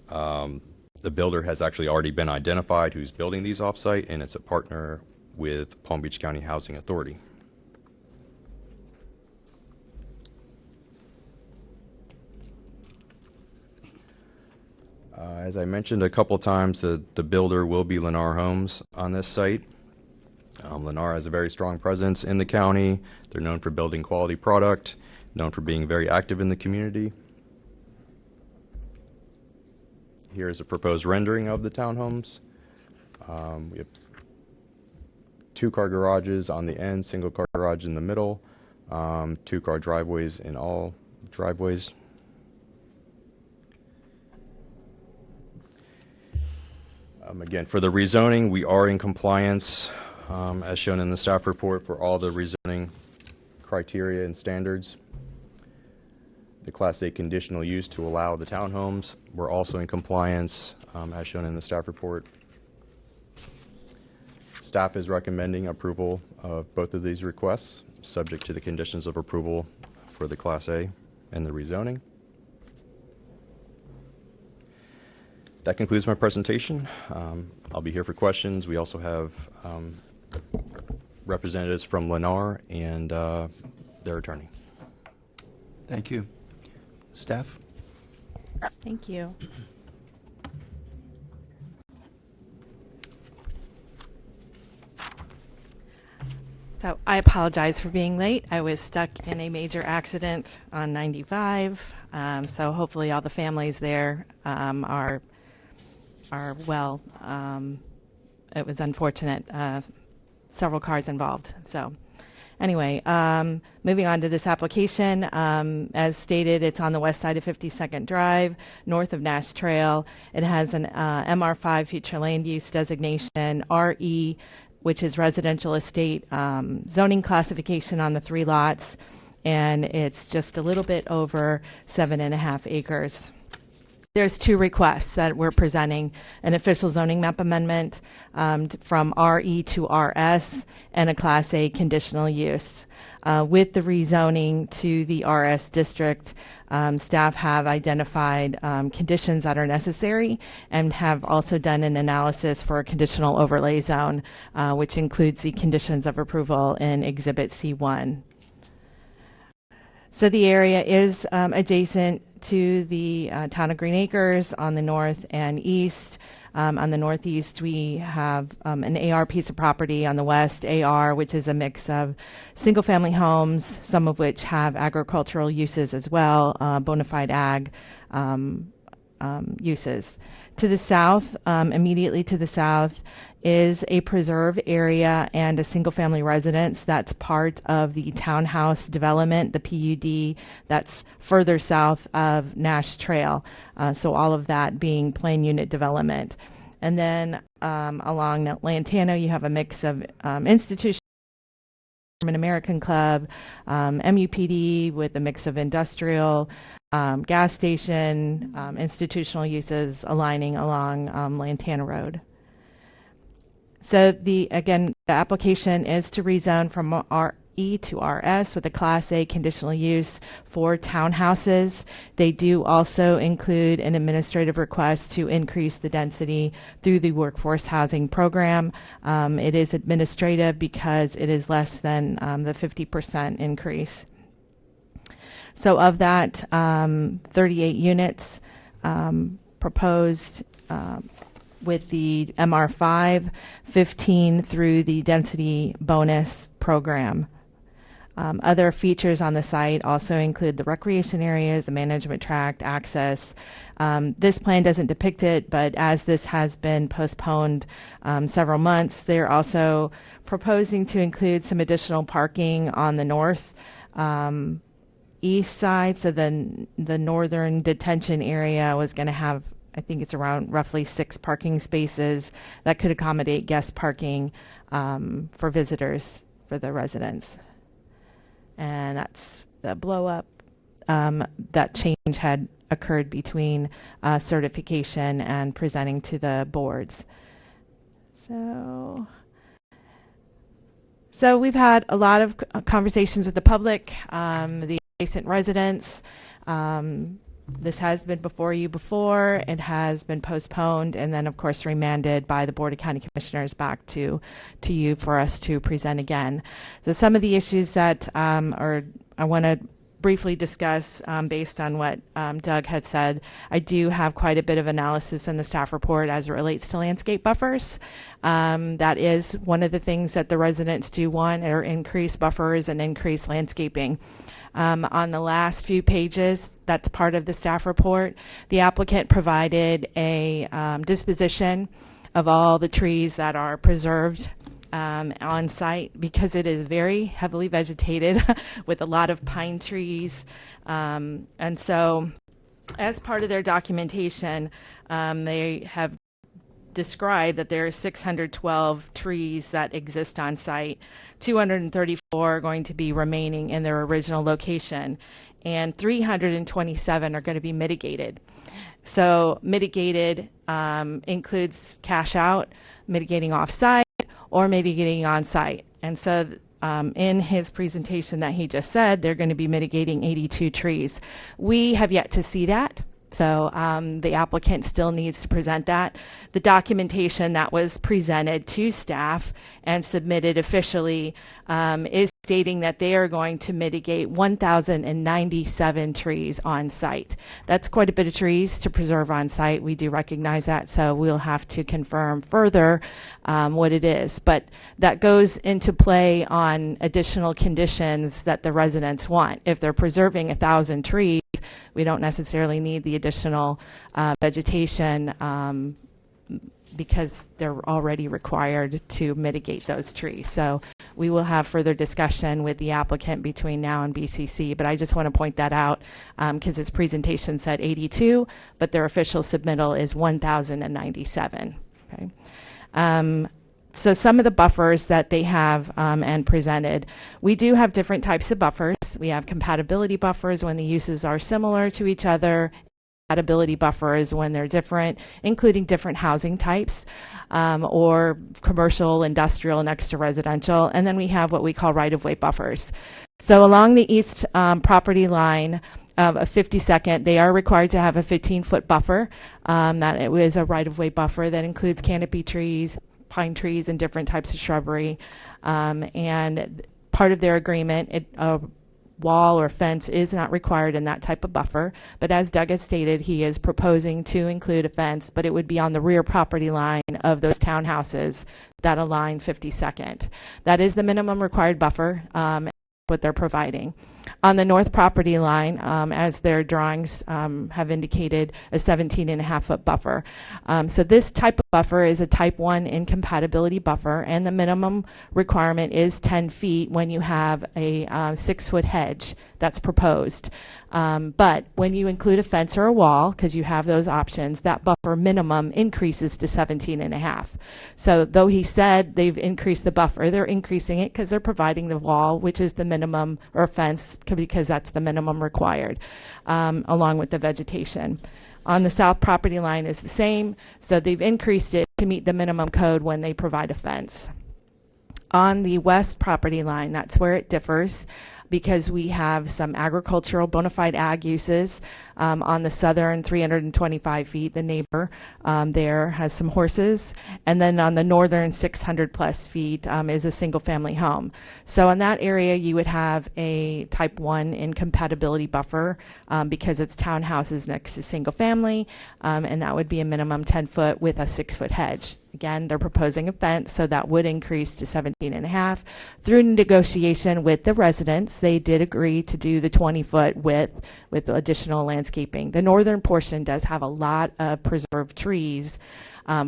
the builder has actually already been identified who's building these offsite, and it's a partner with Palm Beach County Housing Authority. As I mentioned a couple times, the builder will be Lennar Homes on this site. Lennar has a very strong presence in the county. They're known for building quality product, known for being very active in the community. Here's a proposed rendering of the townhomes. We have 2-car garages on the end, single-car garage in the middle, 2-car driveways in all driveways. Again, for the rezoning, we are in compliance, as shown in the staff report, for all the rezoning criteria and standards. The Class A conditional use to allow the townhomes, we're also in compliance, as shown in the staff report. Staff is recommending approval of both of these requests, subject to the conditions of approval for the Class A and the rezoning. That concludes my presentation. I'll be here for questions. We also have representatives from Lennar and their attorney. Thank you. Staff? Thank you. So I apologize for being late. I was stuck in a major accident on 95. So hopefully all the families there are well. It was unfortunate. Several cars involved. So anyway, moving on to this application. As stated, it's on the west side of 52nd Drive, north of Nash Trail. It has an MR5 future land use designation, RE, which is residential estate zoning classification on the 3 lots, and it's just a little bit over 7.5 acres. There's 2 requests that we're presenting: an official zoning map amendment from RE to RS, and a Class A conditional use. With the rezoning to the RS district, staff have identified conditions that are necessary and have also done an analysis for a conditional overlay zone, which includes the conditions of approval in Exhibit C1. So the area is adjacent to the town of Green Acres on the north and east. On the northeast, we have an AR piece of property. On the west, AR, which is a mix of single-family homes, some of which have agricultural uses as well, bona fide ag uses. To the south, immediately to the south, is a preserve area and a single-family residence that's part of the townhouse development, the PUD, that's further south of Nash Trail. So all of that being plain unit development. And then along Lantana, you have a mix of institutions, an American Club, MUPD with a mix of industrial, gas station, institutional uses aligning along Lantana Road. So the application is to rezone from RE to RS with a Class A conditional use for townhouses. They do also include an administrative request to increase the density through the workforce housing program. It is administrative because it is less than the 50% increase. So of that, 38 units proposed with the MR5, 15 through the density bonus program. Other features on the site also include the recreation areas, the management tract, access. This plan doesn't depict it, but as this has been postponed several months, they're also proposing to include some additional parking on the north east side. So then the northern detention area was going to have, I think it's around roughly 6 parking spaces that could accommodate guest parking for visitors for the residents. And that's the blow up. That change had occurred between certification and presenting to the boards. So we've had a lot of conversations with the public, the adjacent residents. This has been before you before. It has been postponed and then, of course, remanded by the Board of County Commissioners back to you for us to present again. So some of the issues that I want to briefly discuss based on what Doug had said. I do have quite a bit of analysis in the staff report as it relates to landscape buffers. That is one of the things that the residents do want, are increased buffers and increased landscaping. On the last few pages, that's part of the staff report, the applicant provided a disposition of all the trees that are preserved on site, because it is very heavily vegetated with a lot of pine trees. And so as part of their documentation, they have described that there are 612 trees that exist on site. 234 are going to be remaining in their original location, and 327 are going to be mitigated. So mitigated includes cash out, mitigating off-site, or mitigating on-site. And so in his presentation that he just said, they're going to be mitigating 82 trees. We have yet to see that. So the applicant still needs to present that. The documentation that was presented to staff and submitted officially is stating that they are going to mitigate 1,097 trees on site. That's quite a bit of trees to preserve on site. We do recognize that, so we'll have to confirm further what it is. But that goes into play on additional conditions that the residents want. If they're preserving 1,000 trees, we don't necessarily need the additional vegetation because they're already required to mitigate those trees. So we will have further discussion with the applicant between now and BCC, but I just want to point that out because his presentation said 82, but their official submittal is 1,097. Okay. So some of the buffers that they have and presented, we do have different types of buffers. We have compatibility buffers when the uses are similar to each other, compatibility buffers when they're different, including different housing types or commercial, industrial next to residential. And then we have what we call right-of-way buffers. So along the east property line of 52nd, they are required to have a 15-foot buffer. That it is a right-of-way buffer that includes canopy trees, pine trees, and different types of shrubbery. And part of their agreement, a wall or fence is not required in that type of buffer. But as Doug had stated, he is proposing to include a fence, but it would be on the rear property line of those townhouses that align 52nd. That is the minimum required buffer, what they're providing. On the north property line, as their drawings have indicated, a 17.5-foot buffer. So this type of buffer is a type 1 incompatibility buffer, and the minimum requirement is 10 feet when you have a 6-foot hedge that's proposed. But when you include a fence or a wall, because you have those options, that buffer minimum increases to 17.5. So though he said they've increased the buffer, they're increasing it because they're providing the wall, which is the minimum, or fence, because that's the minimum required, along with the vegetation. On the south property line is the same, so they've increased it to meet the minimum code when they provide a fence. On the west property line, that's where it differs, because we have some agricultural bona fide ag uses on the southern 325 feet. The neighbor there has some horses, and then on the northern 600 plus feet is a single family home. So in that area you would have a type 1 incompatibility buffer because it's townhouses next to single family, and that would be a minimum 10 foot with a 6-foot hedge. Again, they're proposing a fence, so that would increase to 17.5. Through negotiation with the residents, they did agree to do the 20-foot width with additional landscaping. The northern portion does have a lot of preserved trees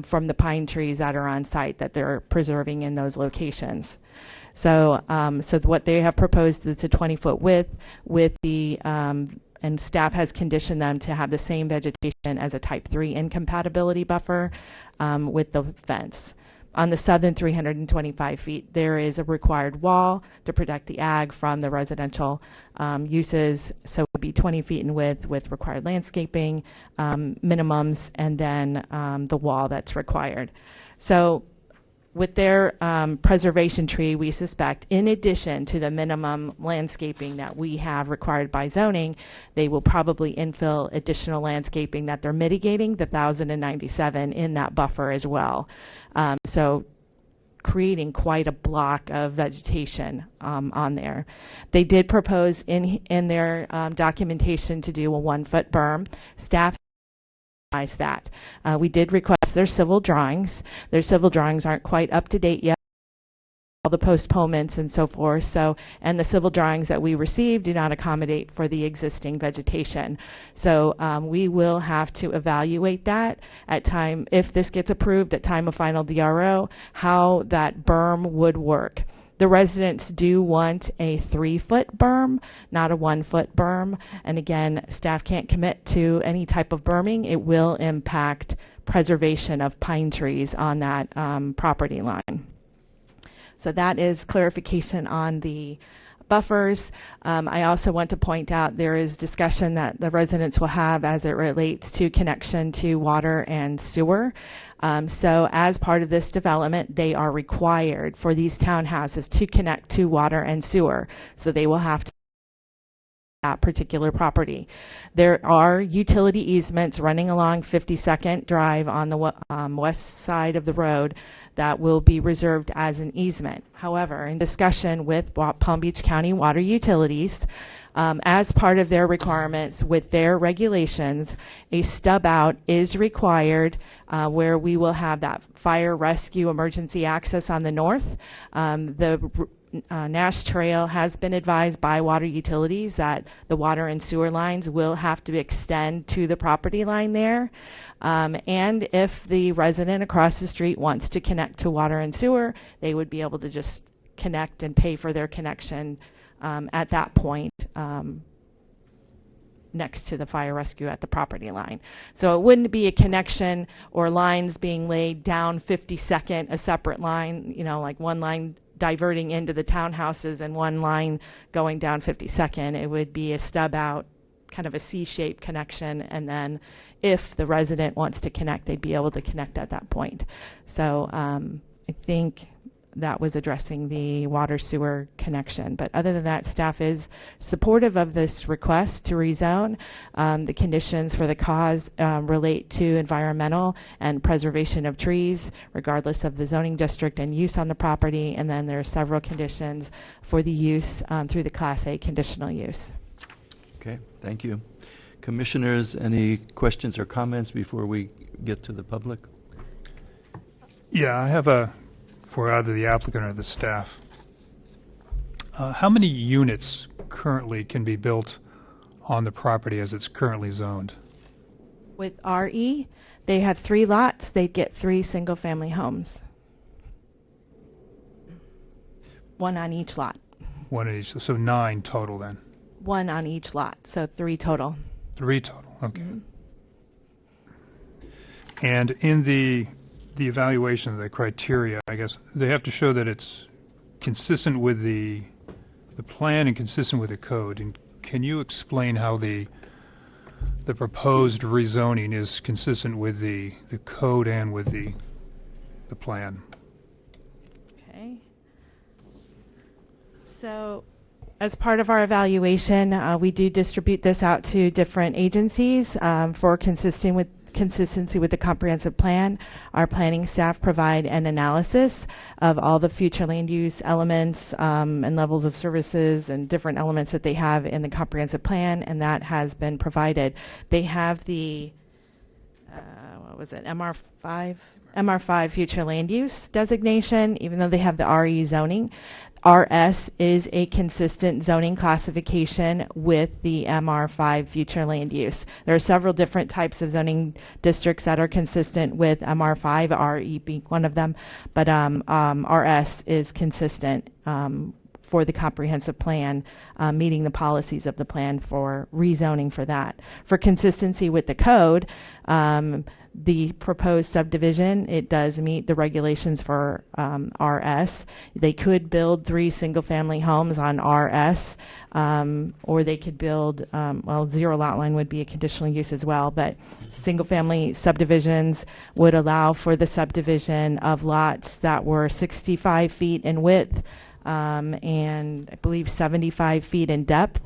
from the pine trees that are on site that they're preserving in those locations. So, so what they have proposed is a 20-foot width with the and staff has conditioned them to have the same vegetation as a type 3 incompatibility buffer with the fence. On the southern 325 feet, there is a required wall to protect the ag from the residential uses. So it would be 20 feet in width with required landscaping minimums, and then the wall that's required. So with their preservation tree, we suspect, in addition to the minimum landscaping that we have required by zoning, they will probably infill additional landscaping that they're mitigating, the 1,097 in that buffer as well. So creating quite a block of vegetation on there. They did propose in their documentation to do a 1-foot berm. Staff that. We did request their civil drawings. Their civil drawings aren't quite up to date yet. all the postponements and so forth. So, and the civil drawings that we received do not accommodate for the existing vegetation. So we will have to evaluate that at time, if this gets approved at time of final DRO, how that berm would work. The residents do want a 3-foot berm, not a 1-foot berm. And again, staff can't commit to any type of berming. It will impact preservation of pine trees on that property line. So that is clarification on the buffers. I also want to point out there is discussion that the residents will have as it relates to connection to water and sewer. So as part of this development, they are required for these townhouses to connect to water and sewer. So they will have to that particular property. There are utility easements running along 52nd Drive on the west side of the road that will be reserved as an easement. However, in discussion with Palm Beach County Water Utilities, as part of their requirements with their regulations, a stub out is required where we will have that fire rescue emergency access on the north. Nash Trail has been advised by water utilities that the water and sewer lines will have to extend to the property line there. And if the resident across the street wants to connect to water and sewer, they would be able to just connect and pay for their connection at that point next to the fire rescue at the property line. So it wouldn't be a connection or lines being laid down 52nd, a separate line, you know, like one line diverting into the townhouses and one line going down 52nd. It would be a stub out, kind of a C-shaped connection, and then if the resident wants to connect, they'd be able to connect at that point. So I think that was addressing the water sewer connection. But other than that, staff is supportive of this request to rezone. The conditions for the cause relate to environmental and preservation of trees, regardless of the zoning district and use on the property. And then there are several conditions for the use through the Class A conditional use. Okay, thank you. Commissioners, any questions or comments before we get to the public? Yeah, I have for either the applicant or the staff. How many units currently can be built on the property as it's currently zoned? With RE, they have 3 lots. They'd get 3 single-family homes. 1 on each lot. 1 in each, so 9 total then? 1 on each lot, so 3 total. 3 total, okay. And in the evaluation of the criteria, I guess, they have to show that it's consistent with the plan and consistent with the code. And can you explain how the proposed rezoning is consistent with the code and with the plan? Okay. So as part of our evaluation, we do distribute this out to different agencies for consistency with the comprehensive plan. Our planning staff provide an analysis of all the future land use elements and levels of services and different elements that they have in the comprehensive plan, and that has been provided. They have the MR5 future land use designation, even though they have the RE zoning. RS is a consistent zoning classification with the MR5 future land use. There are several different types of zoning districts that are consistent with MR5, RE being one of them, but RS is consistent for the comprehensive plan, meeting the policies of the plan for rezoning for that. For consistency with the code, the proposed subdivision, it does meet the regulations for RS. They could build 3 single-family homes on RS, or they could build, zero lot line would be a conditional use as well, but single-family subdivisions would allow for the subdivision of lots that were 65 feet in width, and I believe 75 feet in depth.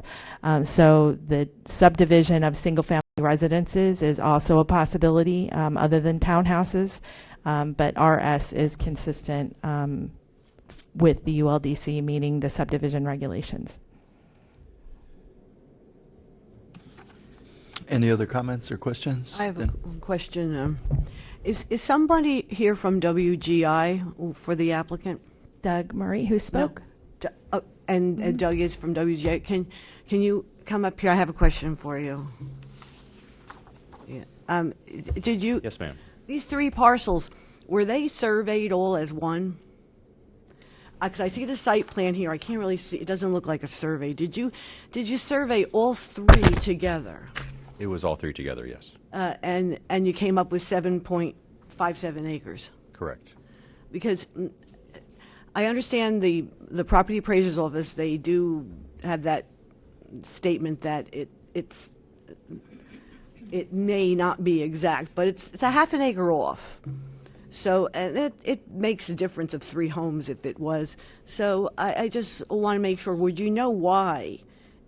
So the subdivision of single-family residences is also a possibility other than townhouses, but RS is consistent with the ULDC, meeting the subdivision regulations. Any other comments or questions? I have a question. Is somebody here from WGI for the applicant? Doug Murray, who spoke. And Doug is from WGA. Can you come up here? I have a question for you. Yeah. Did you? Yes, ma'am. These 3 parcels, were they surveyed all as one? Because I see the site plan here. I can't really see. It doesn't look like a survey. Did you survey all 3 together? It was all 3 together, yes. And you came up with 7.57 acres. Correct. Because I understand the property appraiser's office, they do have that statement that it may not be exact, but it's a half an acre off. So, and it makes a difference of 3 homes if it was. So I just want to make sure, would you know why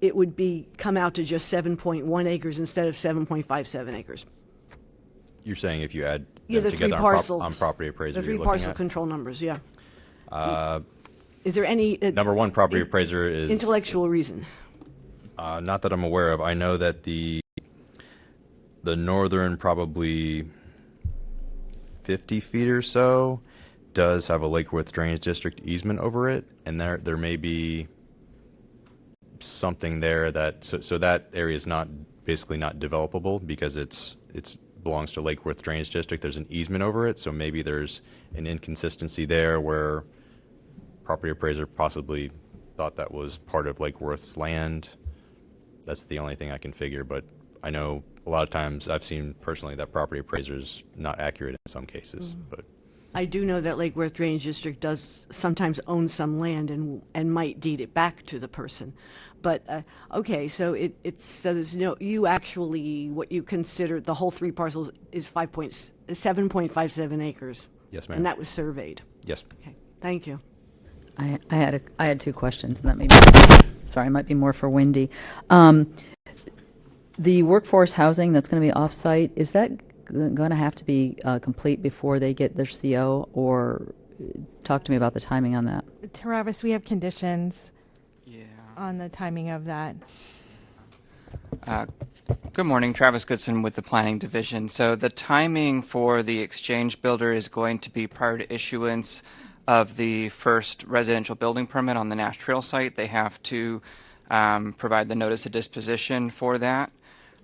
it would come out to just 7.1 acres instead of 7.57 acres? You're saying if you add Yeah, them the 3 together parcels. on property appraiser, The you're 3 looking parcel at? control numbers, yeah. Uh, Is there any Number one, property appraiser is... intellectual reason? Not that I'm aware of. I know that the northern, probably 50 feet or so, does have a Lake Worth Drainage District easement over it, and there may be something there that so that area is basically not developable because it's belongs to Lake Worth Drainage District. There's an easement over it, so maybe there's an inconsistency there where property appraiser possibly thought that was part of Lake Worth's land. That's the only thing I can figure, but I know a lot of times I've seen personally that property appraiser's not accurate in some cases. But I do know that Lake Worth Drainage District does sometimes own some land and might deed it back to the person. But, okay, so so there's you actually, what you consider, the whole 3 parcels is 7.57 acres. Yes, ma'am. And that was surveyed. Yes. Okay, thank you. I had 2 questions, and that may be, sorry, might be more for Wendy. The workforce housing that's going to be off-site, is that going to have to be complete before they get their CO, or talk to me about the timing on that? Travis, we have conditions on the timing of that. Good morning, Travis Goodson with the Planning Division. So the timing for the exchange builder is going to be prior to issuance of the first residential building permit on the Nash Trail site. They have to provide the notice of disposition for that.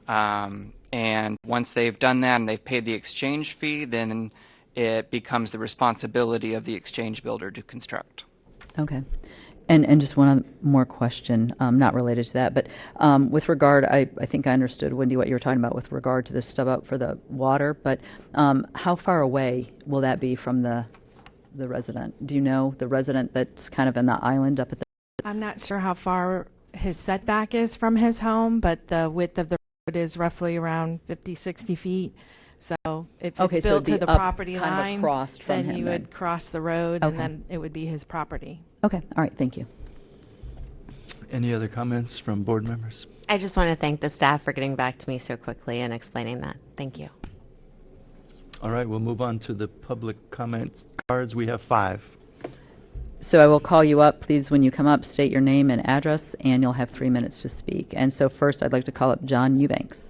And once they've done that and they've paid the exchange fee, then it becomes the responsibility of the exchange builder to construct. Okay. And just one more question, not related to that, but with regard, I think I understood, Wendy, what you were talking about with regard to the stub up for the water, but how far away will that be from the resident? Do you know the resident that's kind of in the island up at the... I'm not sure how far his setback is from his home, but the width of the road is roughly around 50, 60 feet. So if Okay, it's so built it'd to be the up property kind of line, across from then him you then. would cross the road, Okay. and then it would be his property. Okay, all right, thank you. Any other comments from board members? I just want to thank the staff for getting back to me so quickly and explaining that. Thank you. All right, we'll move on to the public comment cards. We have 5. So I will call you up. Please, when you come up, state your name and address, and you'll have 3 minutes to speak. And so first, I'd like to call up John Eubanks.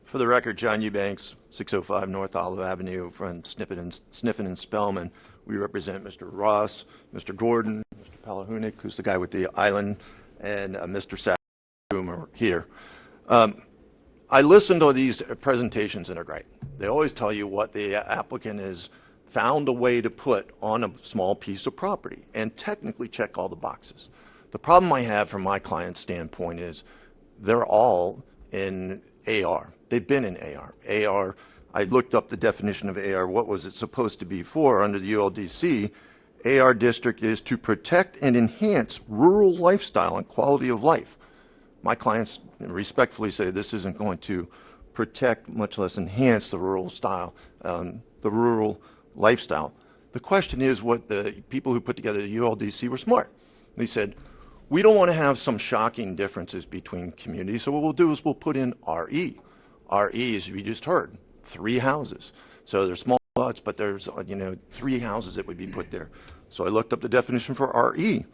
For the record, John Eubanks, 605 North Olive Avenue from Sniffen and Spellman. We represent Mr. Ross, Mr. Gordon, Mr. Palahunik, who's the guy with the island, and Mr. Sapp, whom are here. I listened to these presentations and they're great. They always tell you what the applicant has found a way to put on a small piece of property and technically check all the boxes. The problem I have from my client's standpoint is they're all in AR. They've been in AR. AR, I looked up the definition of AR. What was it supposed to be for under the ULDC? AR district is to protect and enhance rural lifestyle and quality of life. My clients respectfully say this isn't going to protect, much less enhance the rural style, the rural lifestyle. The question is what the people who put together the ULDC were smart. They said, we don't want to have some shocking differences between communities, so what we'll do is we'll put in RE. RE, as we just heard, 3 houses. So they're small lots, but there's 3 houses that would be put there. So I looked up the definition for RE.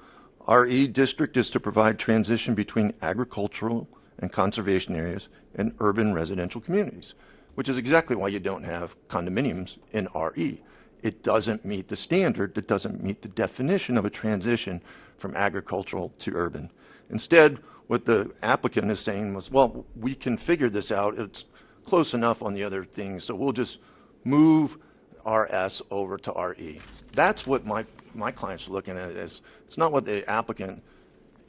RE district is to provide transition between agricultural and conservation areas and urban residential communities, which is exactly why you don't have condominiums in RE. It doesn't meet the standard, it doesn't meet the definition of a transition from agricultural to urban. Instead, what the applicant is saying was, well, we can figure this out, it's close enough on the other things, so we'll just move RS over to RE. That's what my clients are looking at. As it's not what the applicant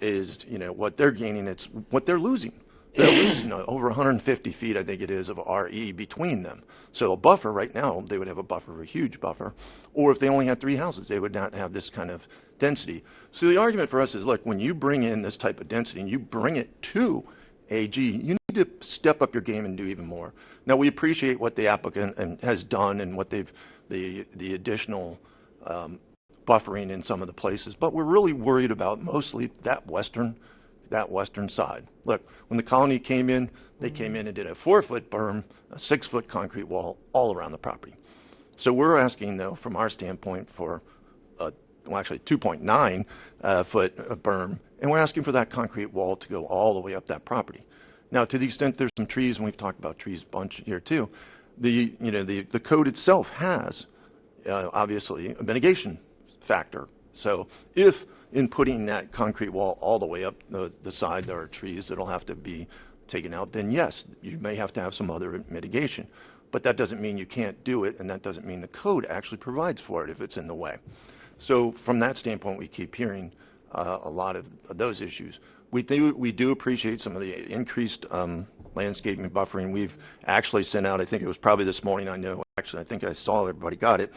is, what they're gaining, it's what they're losing. They're losing over 150 feet, I think it is, of RE between them. So a buffer right now, they would have a buffer, a huge buffer. Or if they only had 3 houses, they would not have this kind of density. So the argument for us is, look, when you bring in this type of density and you bring it to AG, you need to step up your game and do even more. Now, we appreciate what the applicant has done and what they've, the additional buffering in some of the places, but we're really worried about mostly that western side. Look, when the colony came in, they came in and did a 4-foot berm, a 6-foot concrete wall all around the property. So we're asking, though, from our standpoint for actually 2.9 foot berm, and we're asking for that concrete wall to go all the way up that property. Now, to the extent there's some trees, and we've talked about trees a bunch here too, the code itself has obviously a mitigation factor. So if in putting that concrete wall all the way up the side there are trees that'll have to be taken out, then yes, you may have to have some other mitigation. But that doesn't mean you can't do it, and that doesn't mean the code actually provides for it if it's in the way. So from that standpoint, we keep hearing a lot of those issues. We do appreciate some of the increased landscaping buffering. We've actually sent out, I think it was probably this morning, I think I saw everybody got it,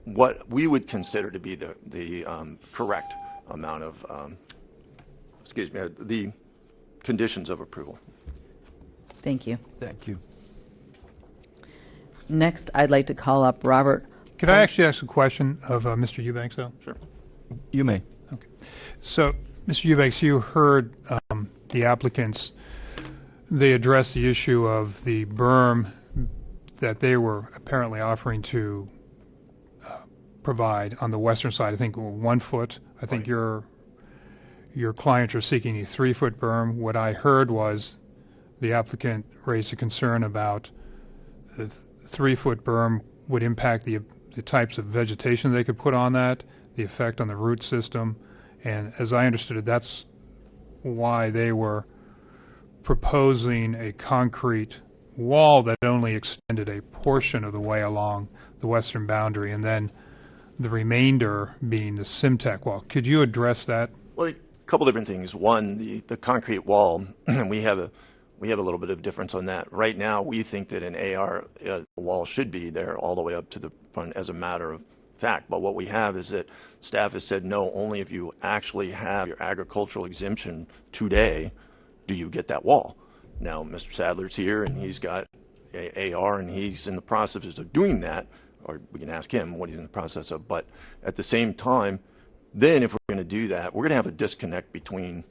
what we would consider to be the correct amount of, the conditions of approval. Thank you. Thank you. Next, I'd like to call up Robert. Could I actually ask a question of Mr. Eubanks, though? Sure. You may. Okay. So, Mr. Eubanks, you heard the applicants, they addressed the issue of the berm that they were apparently offering to provide on the western side. I think 1 foot. I think your clients are seeking a 3-foot berm. What I heard was the applicant raised a concern about the 3-foot berm would impact the types of vegetation they could put on that, the effect on the root system, and as I understood it, that's why they were proposing a concrete wall that only extended a portion of the way along the western boundary, and then the remainder being the Simtech wall. Could you address that? Well, a couple different things. One, the concrete wall, we have a little bit of difference on that. Right now, we think that an AR wall should be there all the way up to the front as a matter of fact. But what we have is that staff has said no, only if you actually have your agricultural exemption today do you get that wall. Now, Mr. Sadler's here and he's got AR and he's in the process of doing that, or we can ask him what he's in the process of. But at the same time, then if we're going to do that, we're going to have a disconnect between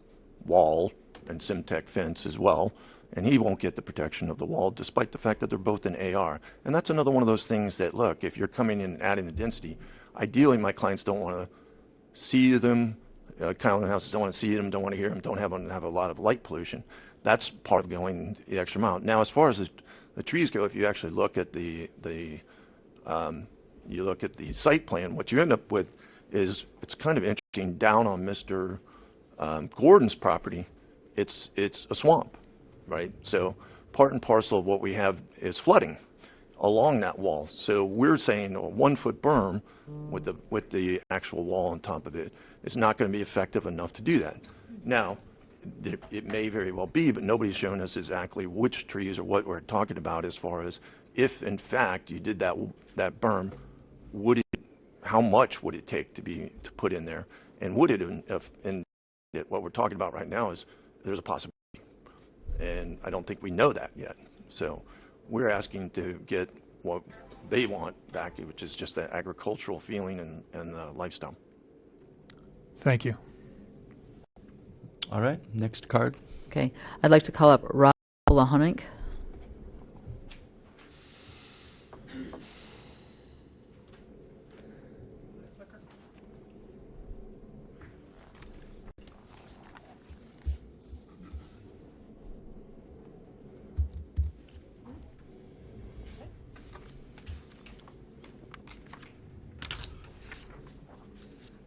wall and Simtech fence as well, and he won't get the protection of the wall despite the fact that they're both in AR. And that's another one of those things that, look, if you're coming in and adding the density, ideally my clients don't want to see them, Kylan houses don't want to see them, don't want to hear them, don't have a lot of light pollution. That's part of going the extra mile. Now, as far as the trees go, if you actually look at the site plan, what you end up with is, it's kind of interesting, down on Mr. Gordon's property, it's a swamp, right? So part and parcel of what we have is flooding along that wall. So we're saying a 1-foot berm with the actual wall on top of it is not going to be effective enough to do that. Now, it may very well be, but nobody's shown us exactly which trees or what we're talking about as far as if in fact you did that berm, how much would it take to put in there, and would it what we're talking about right now is there's a possibility, and I don't think we know that yet. So we're asking to get what they want back, which is just that agricultural feeling and the lifestyle. Thank you. All right, next card. Okay. I'd like to call up Rob Lahonik.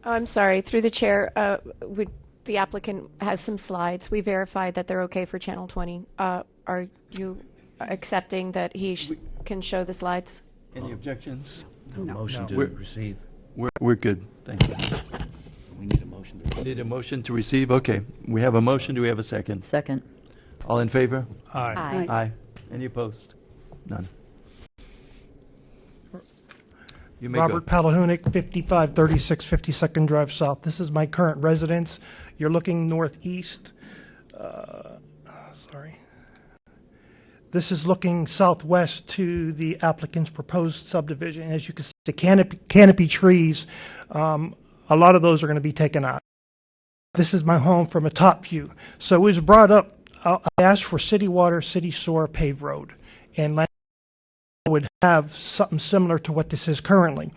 Oh, I'm sorry, through the chair, the applicant has some slides. We verified that they're okay for Channel 20. Are you accepting that he can show the slides? Any objections? No motion to We're- receive. We're good, thank you. We need a motion to receive. Need a motion to receive? Okay, we have a motion, do we have a second? Second. All in favor? Aye. Aye. Aye. Any opposed? None. You may Robert go. Palahunik, 5536 52nd Drive South. This is my current residence. You're looking northeast. Sorry. This is looking southwest to the applicant's proposed subdivision. As you can see, the canopy trees, a lot of those are going to be taken out. This is my home from a top view. So it was brought up, I asked for city water, city sewer, paved road, and would have something similar to what this is currently.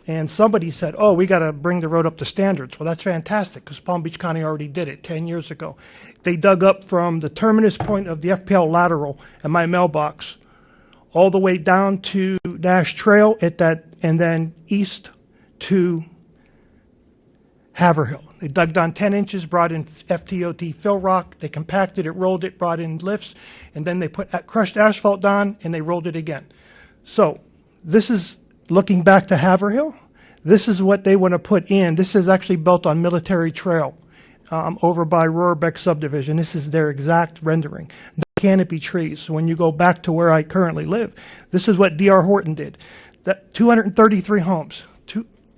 And somebody said, oh, we got to bring the road up to standards. Well, that's fantastic because Palm Beach County already did it 10 years ago. They dug up from the terminus point of the FPL lateral and my mailbox all the way down to Nash Trail at that, and then east to Haverhill. They dug down 10 inches, brought in FTOT fill rock, they compacted it, rolled it, brought in lifts, and then they put crushed asphalt down and they rolled it again. So this is looking back to Haverhill. This is what they want to put in. This is actually built on Military Trail over by Rohrbeck subdivision. This is their exact rendering. No canopy trees. So when you go back to where I currently live, this is what D.R. Horton did. That 233 homes,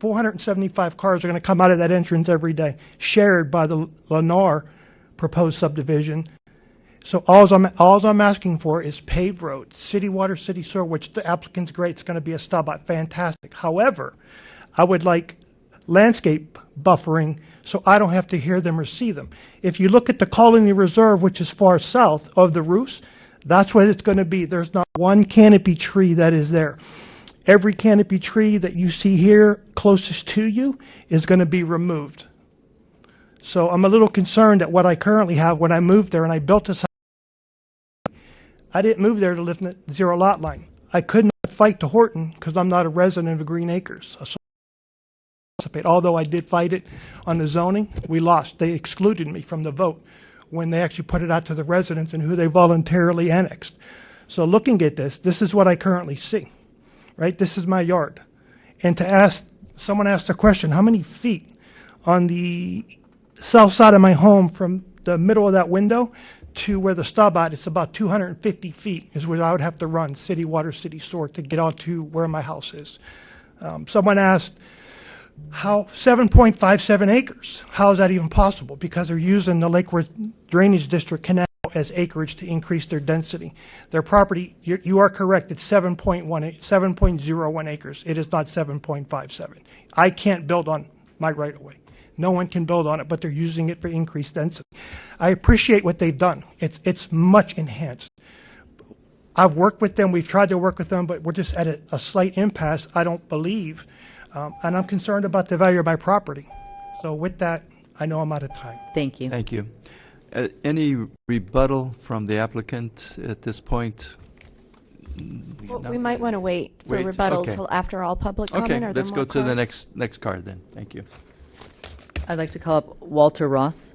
475 cars are going to come out of that entrance every day, shared by the Lennar proposed subdivision. So all I'm asking for is paved road, city water, city sewer, which the applicant's great. It's going to be a stub-out, fantastic. However, I would like landscape buffering so I don't have to hear them or see them. If you look at the Colony Reserve, which is far south of the roofs, that's what it's going to be. There's not one canopy tree that is there. Every canopy tree that you see here closest to you is going to be removed. So I'm a little concerned at what I currently have. When I moved there and I built this house, I didn't move there to live in the zero lot line. I could not fight to Horton because I'm not a resident of Green Acres. So although I did fight it on the zoning, we lost. They excluded me from the vote when they actually put it out to the residents and who they voluntarily annexed. So looking at this, this is what I currently see, right? This is my yard. And to ask, someone asked a question, how many feet on the south side of my home from the middle of that window to where the stub out, it's about 250 feet is where I would have to run city water, city sewer to get out to where my house is. Someone asked, how 7.57 acres? How is that even possible? Because they're using the Lake Worth Drainage District Canal as acreage to increase their density. Their property, you are correct, it's 7.01 acres. It is not 7.57. I can't build on my right-of-way. No one can build on it, but they're using it for increased density. I appreciate what they've done. It's much enhanced. I've worked with them. We've tried to work with them, but we're just at a slight impasse, I don't believe. And I'm concerned about the value of my property. So with that, I know I'm out of time. Thank you. Thank you. Any rebuttal from the applicant at this point? Well, No? we might want to wait for Wait, rebuttal okay. till after all public comment. Okay, Are there let's more go to the cards? next card then. Thank you. I'd like to call up Walter Ross.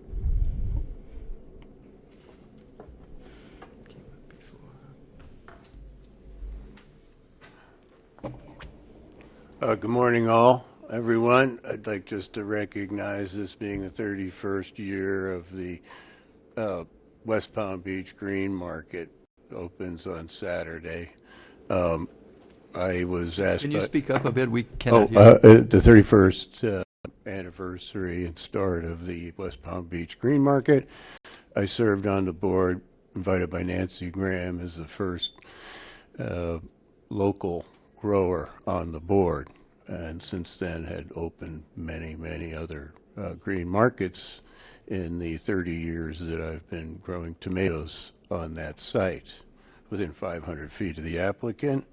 Good morning, all. Everyone, I'd like just to recognize this being the 31st year of the West Palm Beach Green Market. Opens on Saturday. I was asked. Can you by, speak up a bit? We cannot hear you. the 31st anniversary and start of the West Palm Beach Green Market. I served on the board, invited by Nancy Graham as the first local grower on the board, and since then had opened many other green markets in the 30 years that I've been growing tomatoes on that site, within 500 feet of the applicant.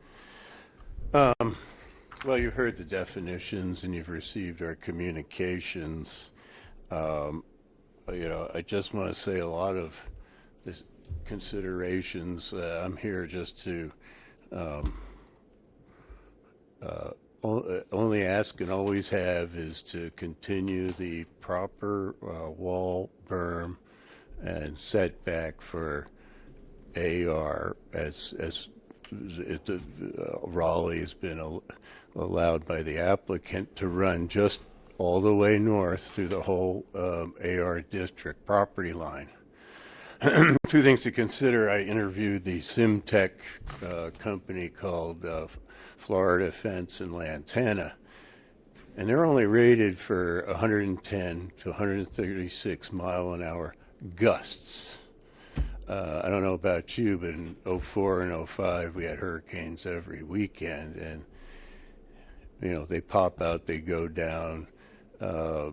Well, you've heard the definitions and you've received our communications. I just want to say a lot of this considerations. I'm here just to only ask and always have is to continue the proper wall, berm, and setback for AR as Raleigh has been allowed by the applicant to run just all the way north through the whole AR district property line. Two things to consider. I interviewed the Simtech company called Florida Fence and Lantana, and they're only rated for 110 to 136 mile an hour gusts. I don't know about you, but in 04 and 05 we had hurricanes every weekend, and they pop out, they go down. They're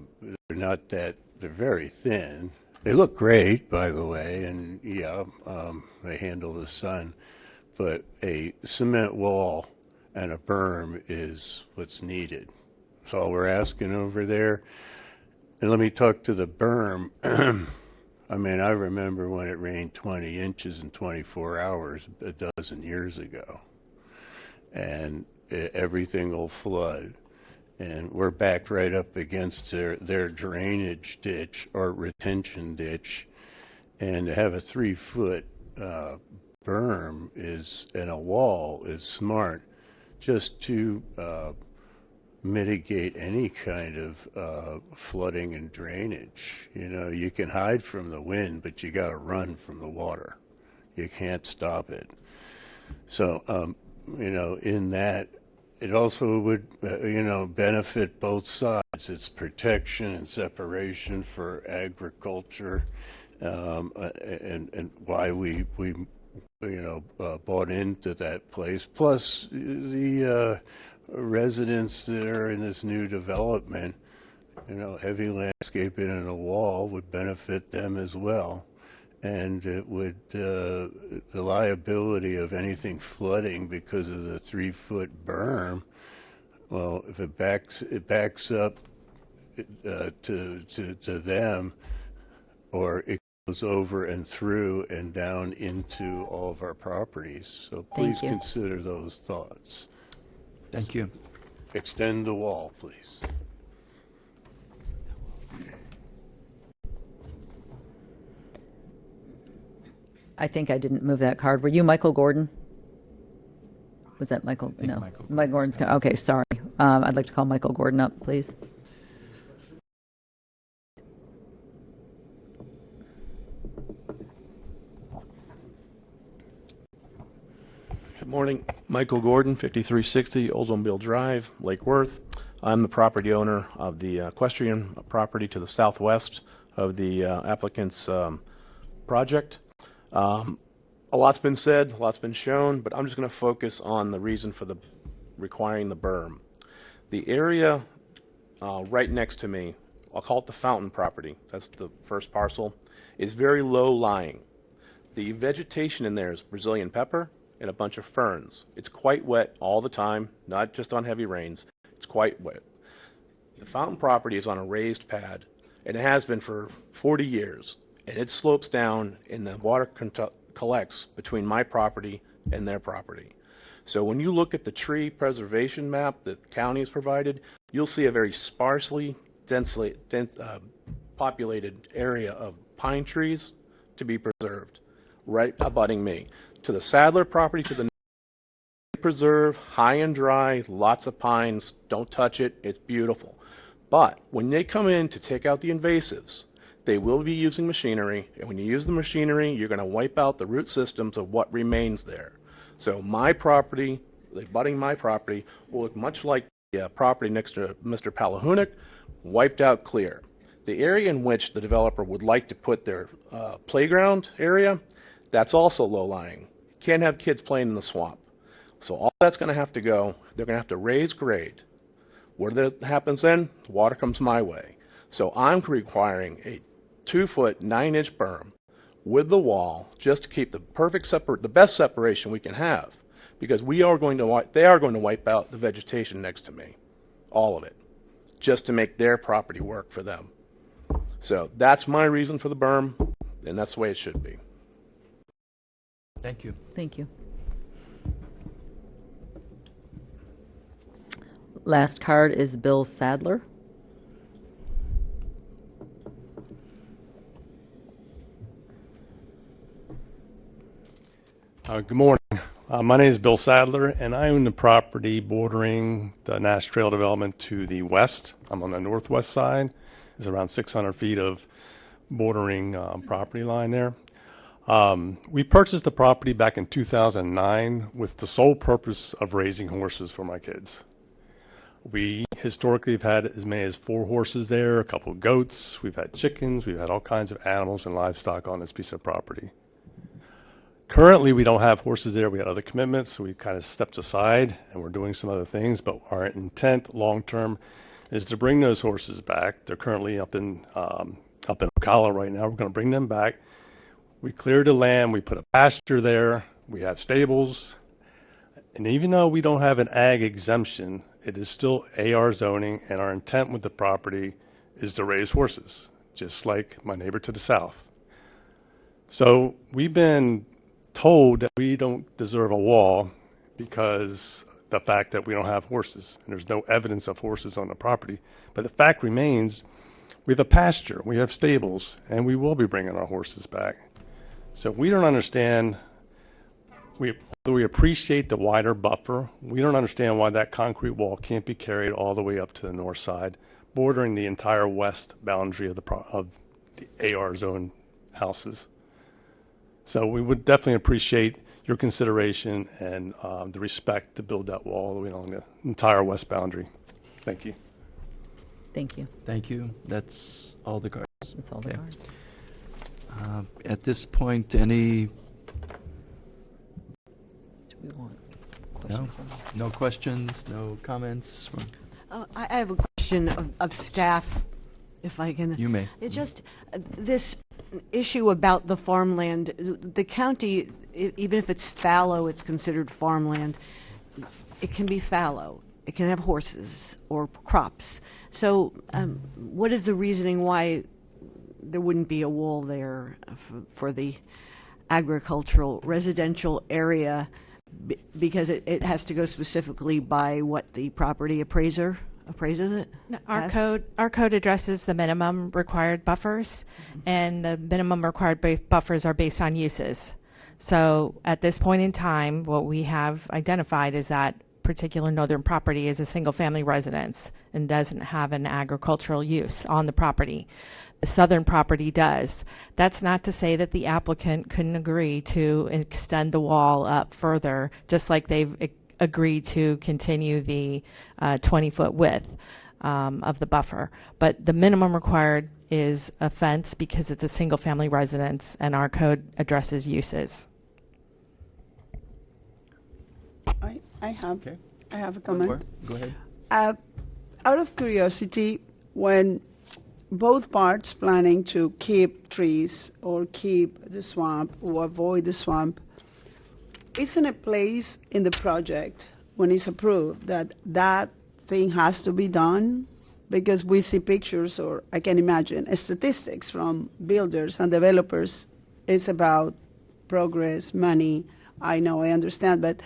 not that, they're very thin. They look great, by the way, and they handle the sun, but a cement wall and a berm is what's needed. That's all we're asking over there. And let me talk to the berm. I mean, I remember when it rained 20 inches in 24 hours a dozen years ago, and everything will flood. And we're backed right up against their drainage ditch or retention ditch. And to have a 3-foot berm and a wall is smart, just to mitigate any kind of flooding and drainage. You can hide from the wind, but you got to run from the water. You can't stop it. So, in that, it also would, benefit both sides. It's protection and separation for agriculture, and why we bought into that place. Plus, the residents that are in this new development, heavy landscaping and a wall would benefit them as well. And it would, the liability of anything flooding because of the 3-foot berm, well, if it backs up to them, or it goes over and through and down into all of our properties. So please consider those thoughts. Thank you. Extend the wall, please. I think I didn't move that card. Were you Michael Gordon? Was that Michael? No. Mike Gordon's. Okay, sorry. I'd like to call Michael Gordon up, please. Good morning. Michael Gordon, 5360 Oldsmobile Drive, Lake Worth. I'm the property owner of the equestrian property to the southwest of the applicant's project. A lot's been said, a lot's been shown, but I'm just going to focus on the reason for the requiring the berm. The area right next to me, I'll call it the Fountain property, that's the first parcel, is very low lying. The vegetation in there is Brazilian pepper and a bunch of ferns. It's quite wet all the time, not just on heavy rains. It's quite wet. The Fountain property is on a raised pad, and it has been for 40 years. And it slopes down and the water collects between my property and their property. So when you look at the tree preservation map that the county has provided, you'll see a very sparsely, densely populated area of pine trees to be preserved, right abutting me. To the Sadler property, to the preserve, high and dry, lots of pines, don't touch it, it's beautiful. But when they come in to take out the invasives, they will be using machinery, and when you use the machinery, you're going to wipe out the root systems of what remains there. So my property, abutting my property, will look much like the property next to Mr. Palahunik, wiped out clear. The area in which the developer would like to put their playground area, that's also low-lying. Can't have kids playing in the swamp. So all that's going to have to go, they're going to have to raise grade. What happens then? The water comes my way. So I'm requiring a 2-foot, 9-inch berm with the wall just to keep the the best separation we can have, because they are going to wipe out the vegetation next to me, all of it, just to make their property work for them. So that's my reason for the berm, and that's the way it should be. Thank you. Thank you. Last card is Bill Sadler. Good morning. My name is Bill Sadler, and I own the property bordering the Nash Trail development to the west. I'm on the northwest side. There's around 600 feet of bordering property line there. We purchased the property back in 2009 with the sole purpose of raising horses for my kids. We historically have had as many as 4 horses there, a couple of goats, we've had chickens, we've had all kinds of animals and livestock on this piece of property. Currently, we don't have horses there. We had other commitments, so we kind of stepped aside, and we're doing some other things. But our intent, long term, is to bring those horses back. They're currently up in Ocala right now. We're going to bring them back. We cleared the land. We put a pasture there. We have stables, and even though we don't have an ag exemption, it is still AR zoning. And our intent with the property is to raise horses, just like my neighbor to the south. So we've been told that we don't deserve a wall because the fact that we don't have horses and there's no evidence of horses on the property. But the fact remains, we have a pasture, we have stables, and we will be bringing our horses back. So we don't understand, although we appreciate the wider buffer, we don't understand why that concrete wall can't be carried all the way up to the north side, bordering the entire west boundary of the AR zone houses. So we would definitely appreciate your consideration and the respect to build that wall all the way along the entire west boundary. Thank you. Thank you. Thank you. That's all the cards. That's all the cards. At this point, any... Do we want No? No questions, no comments? I have a question of staff, if I can. You may. It's just this issue about the farmland. The county, even if it's fallow, it's considered farmland. It can be fallow. It can have horses or crops. So what is the reasoning why there wouldn't be a wall there for the agricultural residential area? Because it has to go specifically by what the property appraiser appraises it? No, our code addresses the minimum required buffers, and the minimum required buffers are based on uses. So at this point in time, what we have identified is that particular northern property is a single-family residence and doesn't have an agricultural use on the property. The southern property does. That's not to say that the applicant couldn't agree to extend the wall up further, just like they've agreed to continue the 20-foot width of the buffer. But the minimum required is a fence because it's a single-family residence, and our code addresses uses. I have a comment. Go ahead. Out of curiosity, when both parts planning to keep trees or keep the swamp or avoid the swamp, isn't a place in the project when it's approved that thing has to be done? Because we see pictures, or I can imagine statistics from builders and developers. It's about progress, money. I know, I understand, but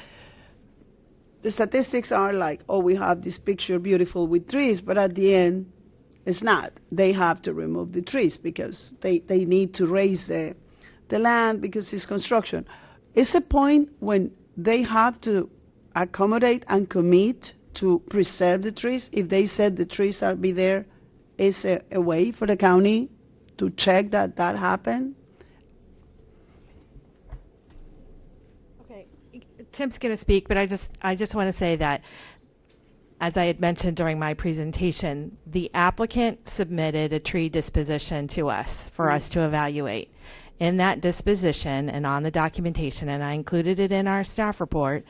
the statistics are like, oh, we have this picture beautiful with trees, but at the end, it's not. They have to remove the trees because they need to raise the land because it's construction. It's a point when they have to accommodate and commit to preserve the trees. If they said the trees are be there, is a way for the county to check that happened? Okay, Tim's going to speak, but I just want to say that, as I had mentioned during my presentation, the applicant submitted a tree disposition to us for us to evaluate. In that disposition and on the documentation, and I included it in our staff report,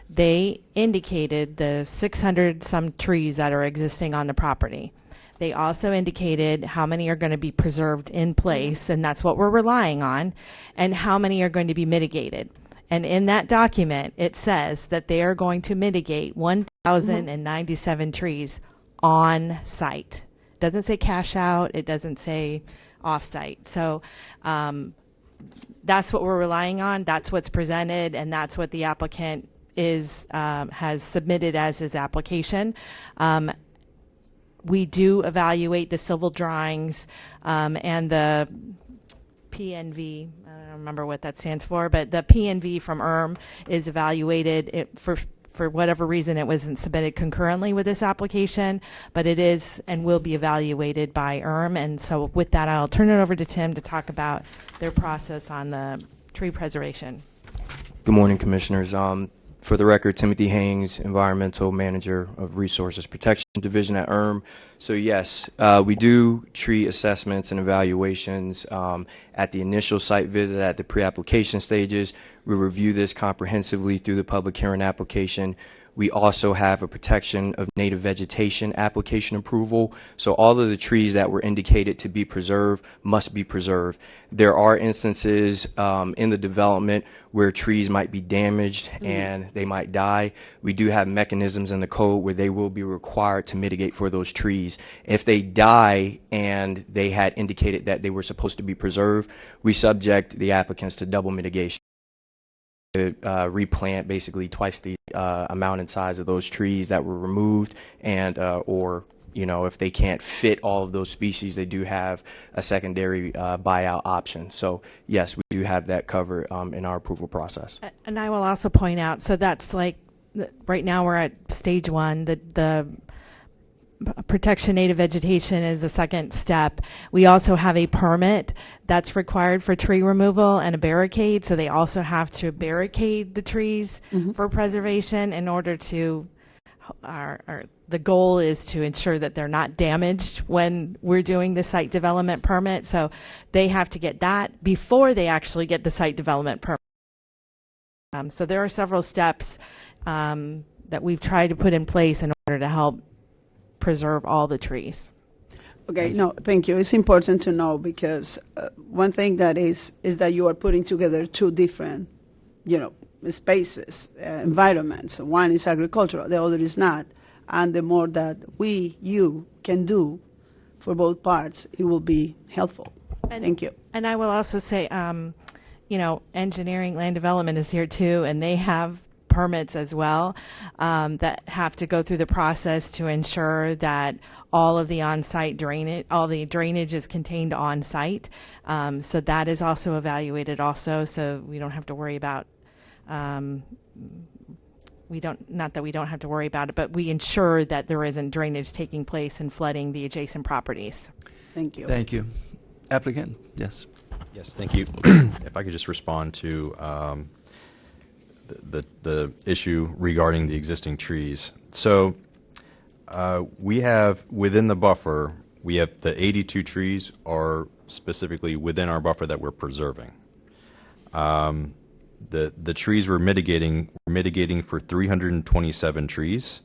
they indicated the 600 some trees that are existing on the property. They also indicated how many are going to be preserved in place, and that's what we're relying on, and how many are going to be mitigated. And in that document, it says that they are going to mitigate 1,097 trees on site. It doesn't say cash out. It doesn't say off site. So that's what we're relying on. That's what's presented, and that's what the applicant has submitted as his application. We do evaluate the civil drawings and the PNV. I don't remember what that stands for, but the PNV from ERM is evaluated. For whatever reason, it wasn't submitted concurrently with this application, but it is and will be evaluated by ERM. And so with that, I'll turn it over to Tim to talk about their process on the tree preservation. Good morning, Commissioners. For the record, Timothy Haynes, Environmental Manager of Resources Protection Division at ERM. So yes, we do tree assessments and evaluations at the initial site visit, at the pre-application stages. We review this comprehensively through the public hearing application. We also have a protection of native vegetation application approval. So all of the trees that were indicated to be preserved must be preserved. There are instances in the development where trees might be damaged and they might die. We do have mechanisms in the code where they will be required to mitigate for those trees. If they die and they had indicated that they were supposed to be preserved, we subject the applicants to double mitigation. Replant basically twice the amount and size of those trees that were removed, and or if they can't fit all of those species, they do have a secondary buyout option. So yes, we do have that covered in our approval process. And I will also point out, so that's like right now we're at stage one. The protection native vegetation is the second step. We also have a permit that's required for tree removal and a barricade. So they also have to barricade the trees for preservation in order to, the goal is to ensure that they're not damaged when we're doing the site development permit. So they have to get that before they actually get the site development permit. So there are several steps that we've tried to put in place in order to help preserve all the trees. Okay, no, thank you. It's important to know because one thing that is that you are putting together two different, spaces, environments. One is agricultural, the other is not. And the more that you can do for both parts, it will be helpful. Thank you. And I will also say, engineering, land development is here too, and they have permits as well that have to go through the process to ensure that all of the on-site drainage, all the drainage is contained on-site. So that is also evaluated also, so we don't have to worry about, not that we don't have to worry about it, but we ensure that there isn't drainage taking place and flooding the adjacent properties. Thank you. Thank you. Applicant, yes. Yes, thank you. If I could just respond to the issue regarding the existing trees. So we have within the buffer, we have the 82 trees are specifically within our buffer that we're preserving. The trees we're mitigating for 327 trees,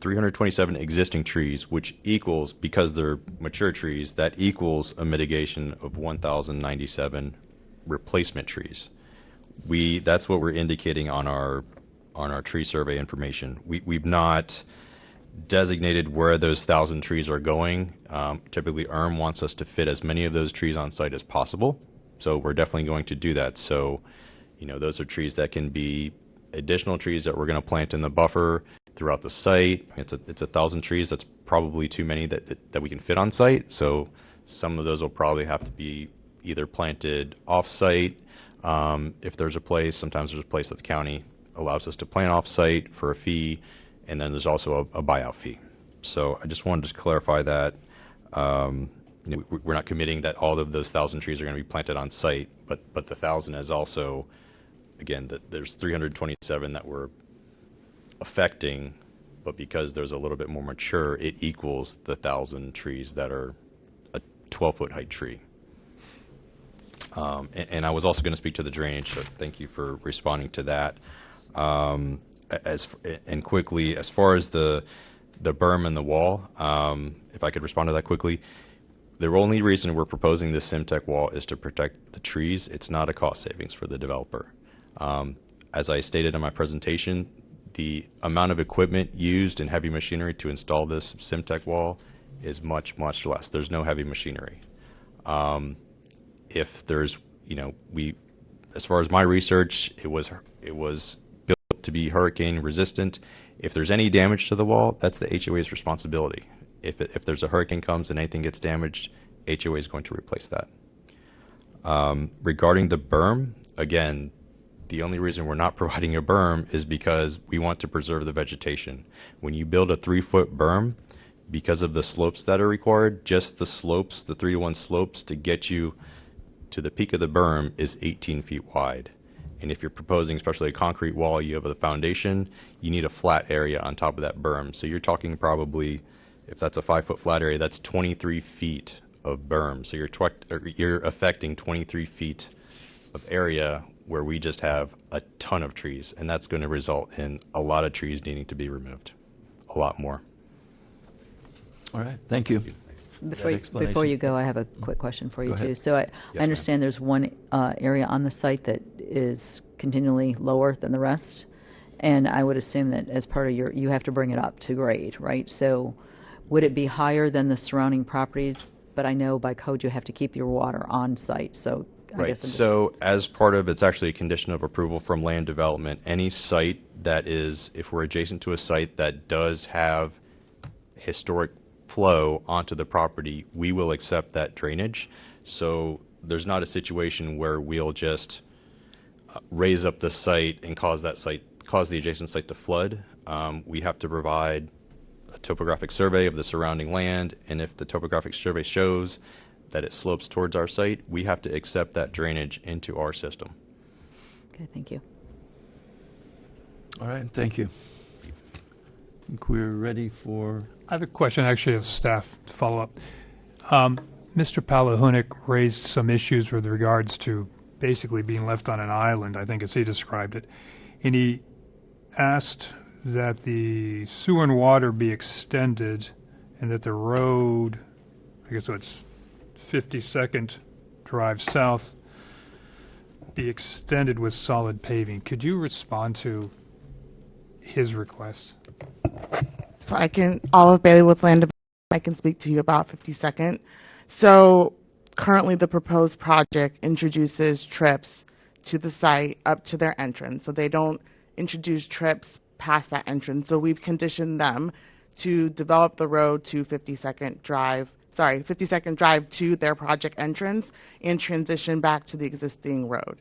327 existing trees, which equals, because they're mature trees, that equals a mitigation of 1,097 replacement trees. That's what we're indicating on our tree survey information. We've not designated where those 1,000 trees are going. Typically, ERM wants us to fit as many of those trees on site as possible, so we're definitely going to do that. So, those are trees that can be additional trees that we're going to plant in the buffer throughout the site. It's 1,000 trees. That's probably too many that we can fit on site. So some of those will probably have to be either planted off site. If there's a place, sometimes there's a place that the county allows us to plant off-site for a fee, and then there's also a buyout fee. So I just wanted to clarify that we're not committing that all of those 1,000 trees are going to be planted on site, but the 1,000 is also, again, there's 327 that we're affecting, but because there's a little bit more mature, it equals the 1,000 trees that are a 12-foot height tree. And I was also going to speak to the drainage, so thank you for responding to that. And quickly, as far as the the berm and the wall, if I could respond to that quickly, the only reason we're proposing this Simtech wall is to protect the trees. It's not a cost savings for the developer. As I stated in my presentation, the amount of equipment used in heavy machinery to install this Simtech wall is much, much less. There's no heavy machinery. If there's, as far as my research, it was built to be hurricane resistant. If there's any damage to the wall, that's the HOA's responsibility. If there's a hurricane comes and anything gets damaged, HOA is going to replace that. Regarding the berm, again, the only reason we're not providing a berm is because we want to preserve the vegetation. When you build a 3-foot berm, because of the slopes that are required, just the slopes, the 3-to-1 slopes to get you to the peak of the berm is 18 feet wide. And if you're proposing especially a concrete wall, you have the foundation, you need a flat area on top of that berm. So you're talking probably, if that's a 5-foot flat area, that's 23 feet of berm. So you're affecting 23 feet of area where we just have a ton of trees, and that's going to result in a lot of trees needing to be removed, a lot more. All right, thank you. Before you go, I have a quick question for you, Go too. ahead. So I Yes, understand there's one area on the site that is continually lower than the rest, and I would assume that as part of you have to bring it up to grade, right? So would it be higher than the surrounding properties? But I know by code you have to keep your water on site, so I Right. guess I'm just- So as part of, it's actually a condition of approval from land development, any site that is, if we're adjacent to a site that does have historic flow onto the property, we will accept that drainage. So there's not a situation where we'll just raise up the site and cause the adjacent site to flood. We have to provide a topographic survey of the surrounding land, and if the topographic survey shows that it slopes towards our site, we have to accept that drainage into our system. Okay, thank you. All right, thank you. I think we're ready for... I have a question, actually, of staff to follow up. Mr. Palahunik raised some issues with regards to basically being left on an island, I think as he described it. And he asked that the sewer and water be extended and that the road, I guess it's 52nd Drive South, be extended with solid paving. Could you respond to his request? So Olive Bailey with Land Development, I can speak to you about 52nd. So currently the proposed project introduces trips to the site up to their entrance. So they don't introduce trips past that entrance. So we've conditioned them to develop the road to 52nd Drive to their project entrance and transition back to the existing road.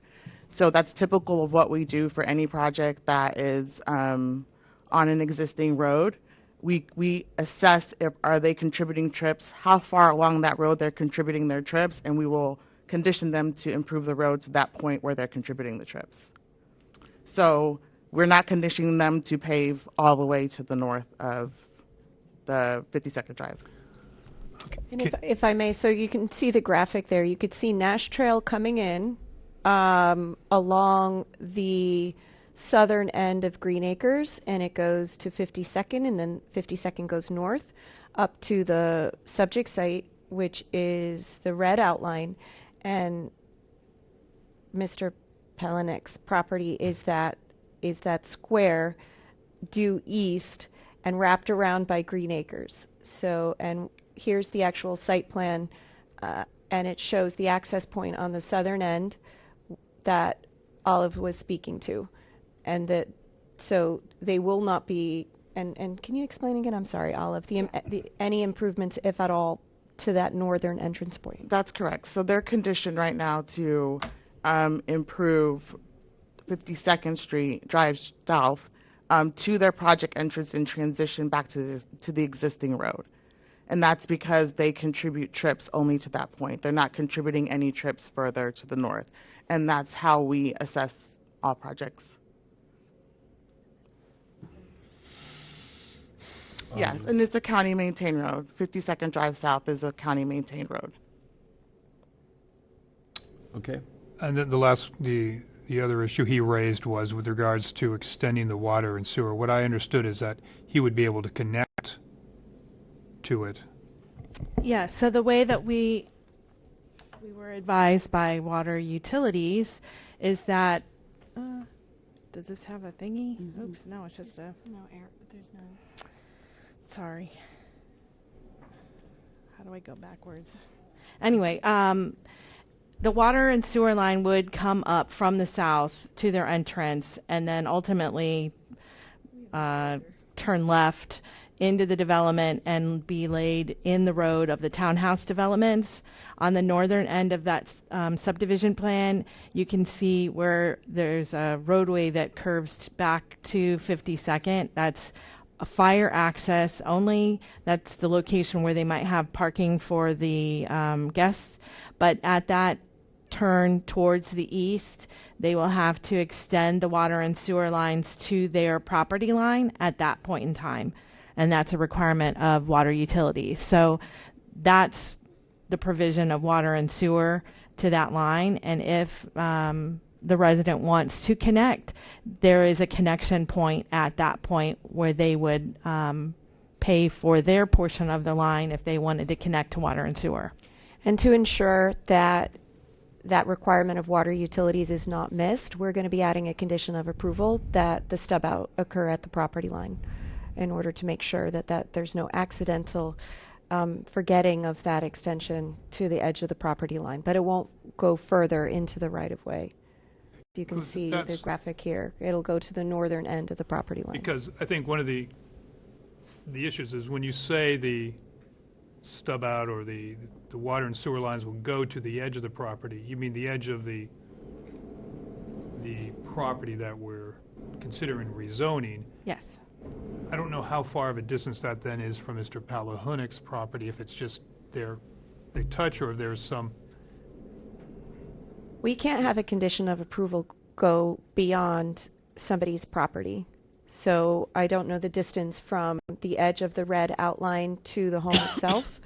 So that's typical of what we do for any project that is on an existing road. We assess are they contributing trips, how far along that road they're contributing their trips, and we will condition them to improve the road to that point where they're contributing the trips. So we're not conditioning them to pave all the way to the north of the 52nd Drive. And if I may, so you can see the graphic there. You could see Nash Trail coming in along the southern end of Green Acres, and it goes to 52nd, and then 52nd goes north up to the subject site, which is the red outline. And Mr. Palahunik's property is that square due east and wrapped around by Green Acres. So, and here's the actual site plan, and it shows the access point on the southern end that Olive was speaking to. And that, so they will not be, and can you explain again? I'm sorry, Olive, any improvements, if at all, to that northern entrance point? That's correct. So they're conditioned right now to improve 52nd Street Drive South to their project entrance and transition back to the existing road. And that's because they contribute trips only to that point. They're not contributing any trips further to the north. And that's how we assess all projects. Yes, and it's a county maintained road. 52nd Drive South is a county maintained road. Okay. And then the other issue he raised was with regards to extending the water and sewer. What I understood is that he would be able to connect to it. Yeah, so the way that we were advised by water utilities is that, does this have a thingy? Oops, no, it's just a. No air, there's no. Sorry. How do I go backwards? Anyway, the water and sewer line would come up from the south to their entrance and then ultimately turn left into the development and be laid in the road of the townhouse developments. On the northern end of that subdivision plan, you can see where there's a roadway that curves back to 52nd. That's a fire access only. That's the location where they might have parking for the guests. But at that turn towards the east, they will have to extend the water and sewer lines to their property line at that point in time. And that's a requirement of water utilities. So that's the provision of water and sewer to that line. And if the resident wants to connect, there is a connection point at that point where they would pay for their portion of the line if they wanted to connect to water and sewer. And to ensure that that requirement of water utilities is not missed, we're going to be adding a condition of approval that the stub out occur at the property line in order to make sure that there's no accidental forgetting of that extension to the edge of the property line. But it won't go further into the right of way. You can see the graphic here. It'll go to the northern end of the property line. Because I think one of the issues is when you say the stub out or the water and sewer lines will go to the edge of the property, you mean the edge of the property that we're considering rezoning. Yes. I don't know how far of a distance that then is from Mr. Palahunic's property, if it's just they touch or if there's some. We can't have a condition of approval go beyond somebody's property. So I don't know the distance from the edge of the red outline to the home itself,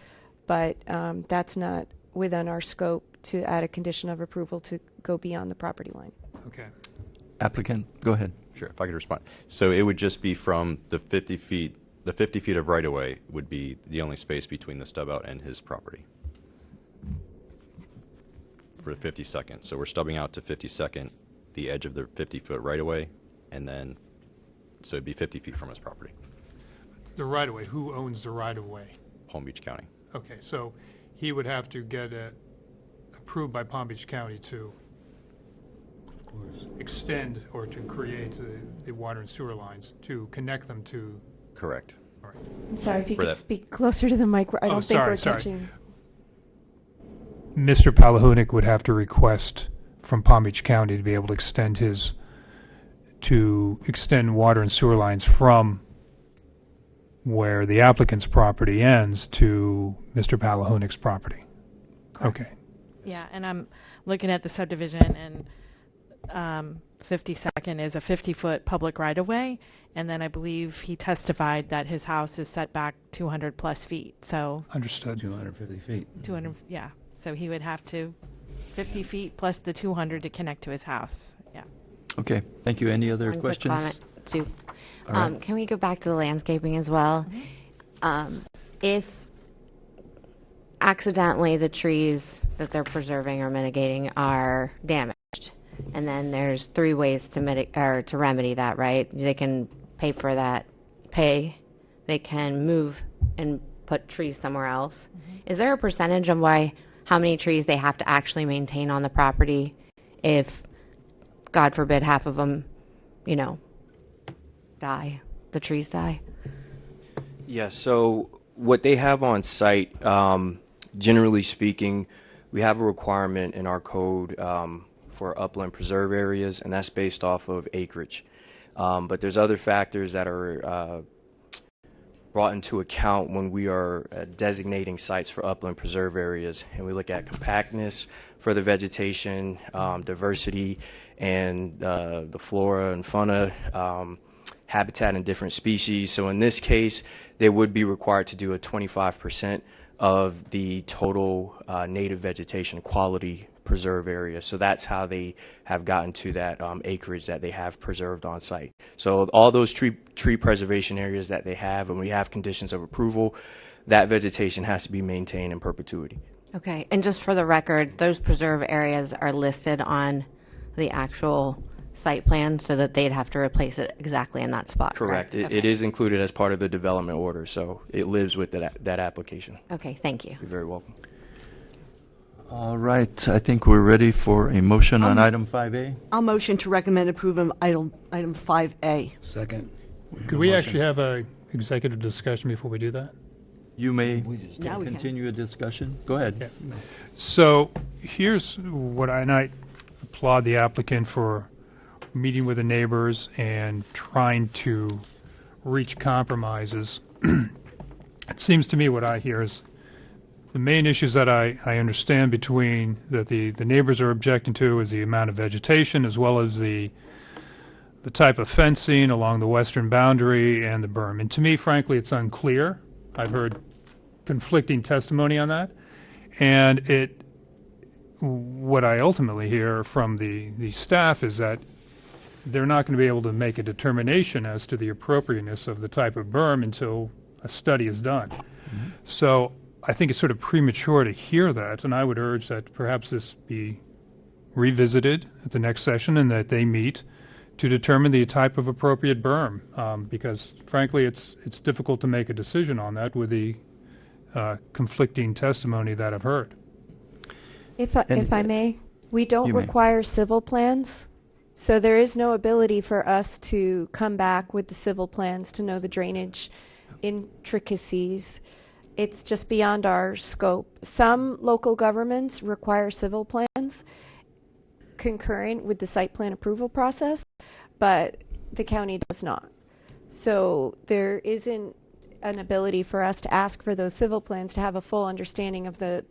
but that's not within our scope to add a condition of approval to go beyond the property line. Okay. Applicant, go ahead. Sure, if I could respond. So it would just be from the 50 feet, the 50 feet of right-of-way would be the only space between the stub out and his property for the 52nd. So we're stubbing out to 52nd, the edge of the 50-foot right-of-way, and then, so it'd be 50 feet from his property. The right-of-way, who owns the right-of-way? Palm Beach County. Okay, so he would have to get it approved by Palm Beach County to extend or to create the water and sewer lines to connect them to. Correct. All right. I'm sorry, if you For could that- speak closer to the mic. I don't think we're catching. Mr. Palahunic would have to request from Palm Beach County to be able to extend water and sewer lines from where the applicant's property ends to Mr. Palahunic's property. Okay. Yeah, and I'm looking at the subdivision, and 52nd is a 50-foot public right-of-way, and then I believe he testified that his house is set back 200 plus feet. So Understood. 250 feet. 200, yeah. So he would have to 50 feet plus the 200 to connect to his house. Yeah. Okay, thank you. Any other One quick questions? comment, too. All right. Can we go back to the landscaping as well? If accidentally the trees that they're preserving or mitigating are damaged, and then there's 3 ways to to remedy that, right? They can pay for that, they can move and put trees somewhere else. Is there a percentage of how many trees they have to actually maintain on the property if, God forbid, half of them, die, the trees die? Yeah, so what they have on site, generally speaking, we have a requirement in our code for upland preserve areas, and that's based off of acreage. But there's other factors that are brought into account when we are designating sites for upland preserve areas, and we look at compactness for the vegetation, diversity, and the flora and fauna, habitat and different species. So in this case, they would be required to do a 25% of the total native vegetation quality preserve area. So that's how they have gotten to that acreage that they have preserved on site. So all those tree preservation areas that they have, and we have conditions of approval, that vegetation has to be maintained in perpetuity. Okay, and just for the record, those preserve areas are listed on the actual site plan so that they'd have to replace it exactly in that spot, correct? It is included as part of the development order, so it lives with that application. Okay, thank you. You're very welcome. All right, I think we're ready for a motion on item 5A. I'll motion to recommend approval of item 5A. Second. Could we actually have a executive discussion before we do that? You may Now we can. continue a discussion. Go ahead. So here's what I applaud the applicant for meeting with the neighbors and trying to reach compromises. It seems to me what I hear is the main issues that I understand between that the neighbors are objecting to is the amount of vegetation as well as the type of fencing along the western boundary and the berm. And to me, frankly, it's unclear. I've heard conflicting testimony on that. And what I ultimately hear from the staff is that they're not going to be able to make a determination as to the appropriateness of the type of berm until a study is done. Mm-hmm. So I think it's sort of premature to hear that, and I would urge that perhaps this be revisited at the next session and that they meet to determine the type of appropriate berm, because frankly it's difficult to make a decision on that with the conflicting testimony that I've heard. If I may, we don't You may. require civil plans, so there is no ability for us to come back with the civil plans to know the drainage intricacies. It's just beyond our scope. Some local governments require civil plans concurrent with the site plan approval process, but the county does not. So there isn't an ability for us to ask for those civil plans to have a full understanding of the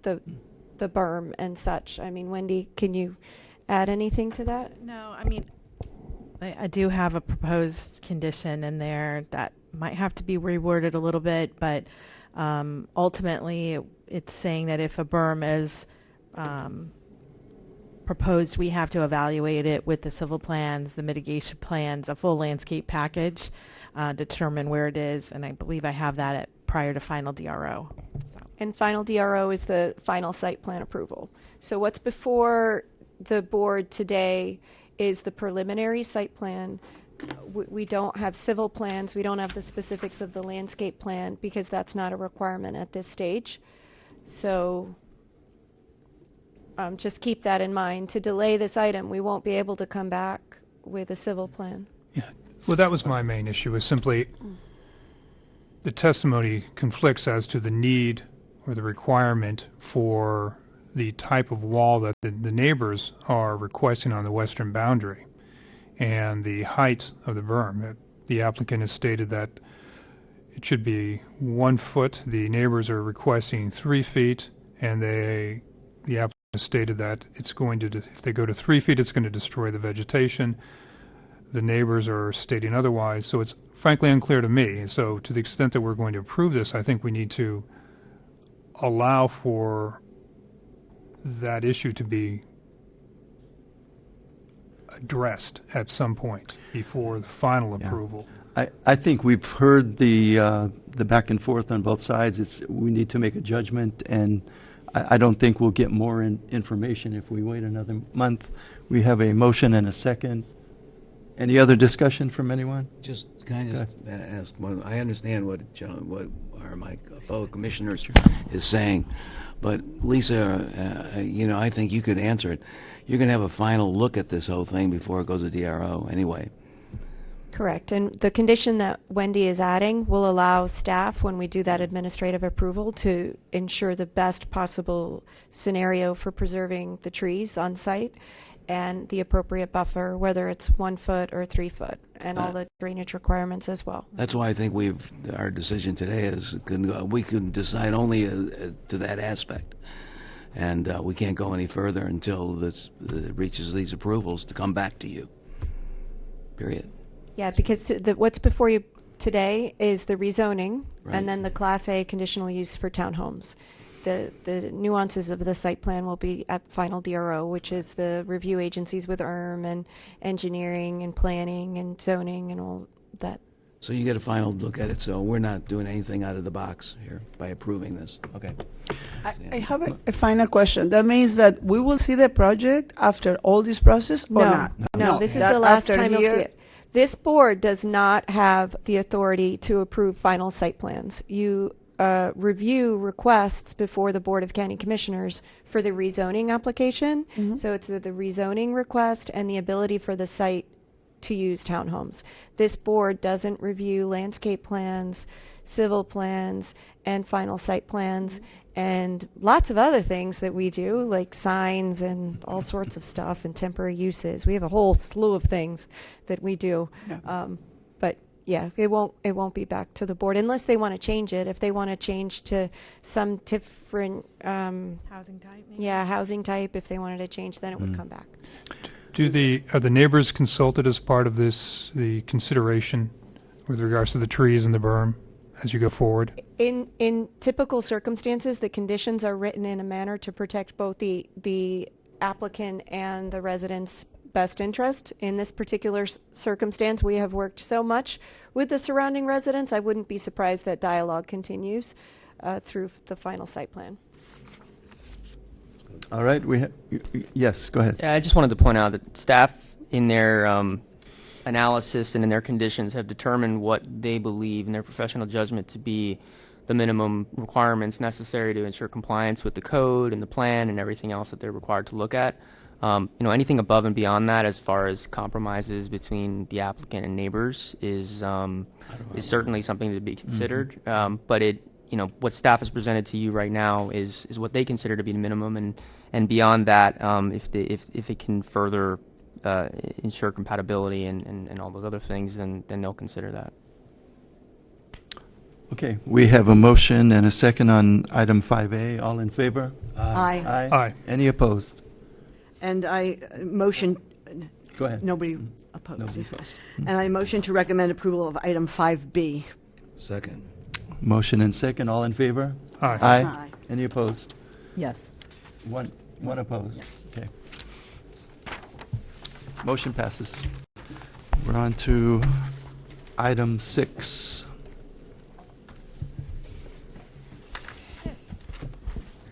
berm and such. I mean, Wendy, can you add anything to that? No, I mean, I do have a proposed condition in there that might have to be reworded a little bit, but ultimately it's saying that if a berm is proposed, we have to evaluate it with the civil plans, the mitigation plans, a full landscape package, determine where it is, and I believe I have that prior to final DRO. So. And final DRO is the final site plan approval. So what's before the board today is the preliminary site plan. We don't have civil plans. We don't have the specifics of the landscape plan because that's not a requirement at this stage. So just keep that in mind. To delay this item, we won't be able to come back with a civil plan. Yeah. Well, that was my main issue, was simply the testimony conflicts as to the need or the requirement for the type of wall that the neighbors are requesting on the western boundary and the height of the berm. The applicant has stated that it should be 1 foot. The neighbors are requesting 3 feet, and the applicant has stated that it's going to, if they go to 3 feet, it's going to destroy the vegetation. The neighbors are stating otherwise, so it's frankly unclear to me. So to the extent that we're going to approve this, I think we need to allow for that issue to be addressed at some point before the final approval. I think we've heard the back and forth on both sides. We need to make a judgment, and I don't think we'll get more information if we wait another month. We have a motion and a second. Any other discussion from anyone? Just kind of ask. Well, I understand what my fellow commissioners is saying, but Lisa, I think you could answer it. You're going to have a final look at this whole thing before it goes to DRO, anyway. Correct. And the condition that Wendy is adding will allow staff, when we do that administrative approval, to ensure the best possible scenario for preserving the trees on site and the appropriate buffer, whether it's 1 foot or 3 foot, and all the drainage requirements as well. That's why I think our decision today is we can decide only to that aspect, and we can't go any further until it reaches these approvals to come back to you. Period. Yeah, because what's before you today is the rezoning, Right. and then the Class A conditional use for townhomes. The nuances of the site plan will be at final DRO, which is the review agencies with ERM and engineering and planning and zoning and all that So you get a final look at it, so we're not doing anything out of the box here by approving this. Okay. I have a final question. That means that we will see the project after all this process or not? No, this is That the last after time you'll see here- it. This board does not have the authority to approve final site plans. You review requests before the Board of County Commissioners for the rezoning application. So it's the rezoning request and the ability for the site to use townhomes. This board doesn't review landscape plans, civil plans, and final site plans, and lots of other things that we do, like signs and all sorts of stuff and temporary uses. We have a whole slew of things that we do. But yeah, it won't be back to the board unless they want to change it. If they want to change to some different Housing type, maybe? yeah, housing type, if they wanted to change, then it would come back. Are the neighbors consulted as part of this, the consideration with regards to the trees and the berm as you go forward? In typical circumstances, the conditions are written in a manner to protect both the applicant and the resident's best interest. In this particular circumstance, we have worked so much with the surrounding residents, I wouldn't be surprised that dialogue continues through the final site plan. All right, yes, go ahead. Yeah, I just wanted to point out that staff in their analysis and in their conditions have determined what they believe in their professional judgment to be the minimum requirements necessary to ensure compliance with the code and the plan and everything else that they're required to look at. Anything above and beyond that, as far as compromises between the applicant and neighbors, is certainly something to be considered. But what staff has presented to you right now is what they consider to be the minimum, and beyond that, if it can further ensure compatibility and all those other things, then they'll consider that. Okay, we have a motion and a second on item 5A. All in favor? Aye. Aye. Any opposed? And I motion. Go ahead. Nobody opposed. Nobody opposed. And I motion to recommend approval of item 5B. Second. Motion and second. All in favor? Aye. Aye. Any opposed? Yes. One opposed. Okay. Motion passes. We're on to item 6.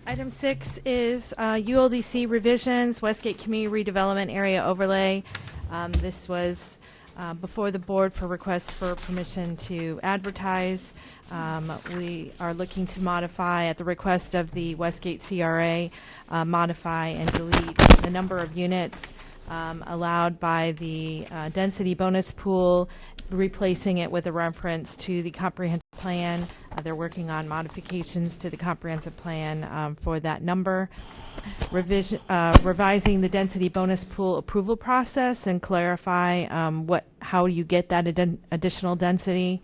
Item 6 is ULDC revisions, Westgate Community Redevelopment Area Overlay. This was before the board for requests for permission to advertise. We are looking to modify, at the request of the Westgate CRA, modify and delete the number of units allowed by the density bonus pool, replacing it with a reference to the comprehensive plan. They're working on modifications to the comprehensive plan for that number. Revising the density bonus pool approval process and clarify how you get that additional density.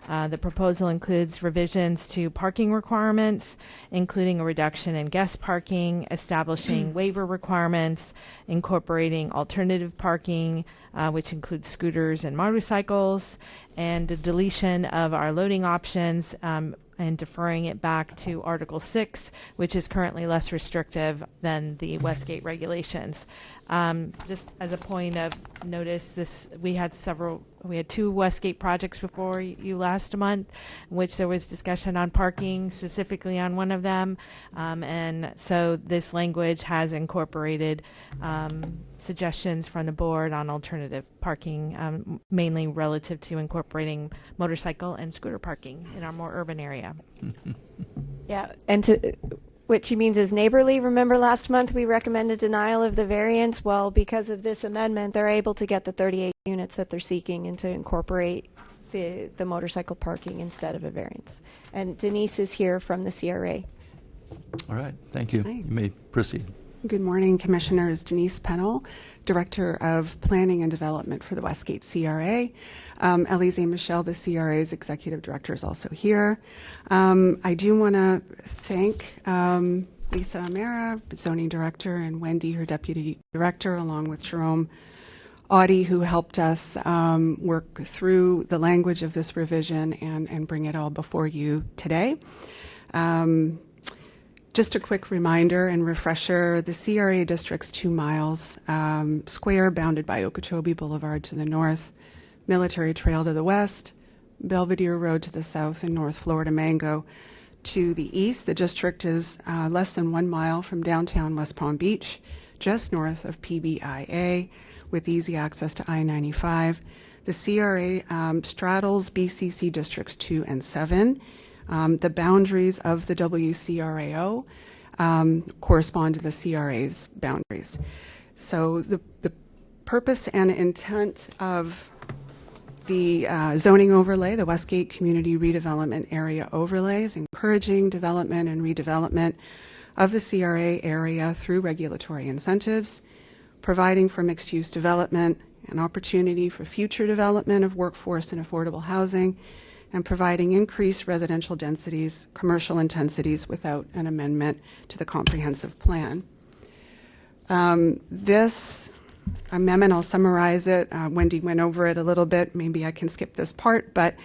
The proposal includes revisions to parking requirements, including a reduction in guest parking, establishing waiver requirements, incorporating alternative parking, which includes scooters and motorcycles, and the deletion of our loading options and deferring it back to Article 6, which is currently less restrictive than the Westgate regulations. Just as a point of notice, we had 2 Westgate projects before you last month, in which there was discussion on parking, specifically on one of them. And so this language has incorporated suggestions from the board on alternative parking, mainly relative to incorporating motorcycle and scooter parking in our more urban area. Yeah, and what she means is neighborly. Remember last month we recommended denial of the variance? Well, because of this amendment, they're able to get the 38 units that they're seeking and to incorporate the motorcycle parking instead of a variance. And Denise is here from the CRA. All right, thank you. Hi. You may proceed. Good morning, Commissioners. Denise Pennell, Director of Planning and Development for the Westgate CRA. Elise Michelle, the CRA's Executive Director, is also here. I do want to thank Lisa Amara, Zoning Director, and Wendy, her Deputy Director, along with Jerome Audie, who helped us work through the language of this revision and bring it all before you today. Just a quick reminder and refresher, the CRA district's 2 miles square, bounded by Okeechobee Boulevard to the north, Military Trail to the west, Belvedere Road to the south, and North Florida Mango to the east. The district is less than 1 mile from downtown West Palm Beach, just north of PBIA, with easy access to I-95. The CRA straddles BCC Districts 2 and 7. The boundaries of the WCRAO correspond to the CRA's boundaries. So the purpose and intent of the zoning overlay, the Westgate Community Redevelopment Area overlay, is encouraging development and redevelopment of the CRA area through regulatory incentives, providing for mixed-use development, an opportunity for future development of workforce and affordable housing, and providing increased residential densities, commercial intensities without an amendment to the comprehensive plan. This amendment, I'll summarize it. Wendy went over it a little bit. Maybe I can skip this part, but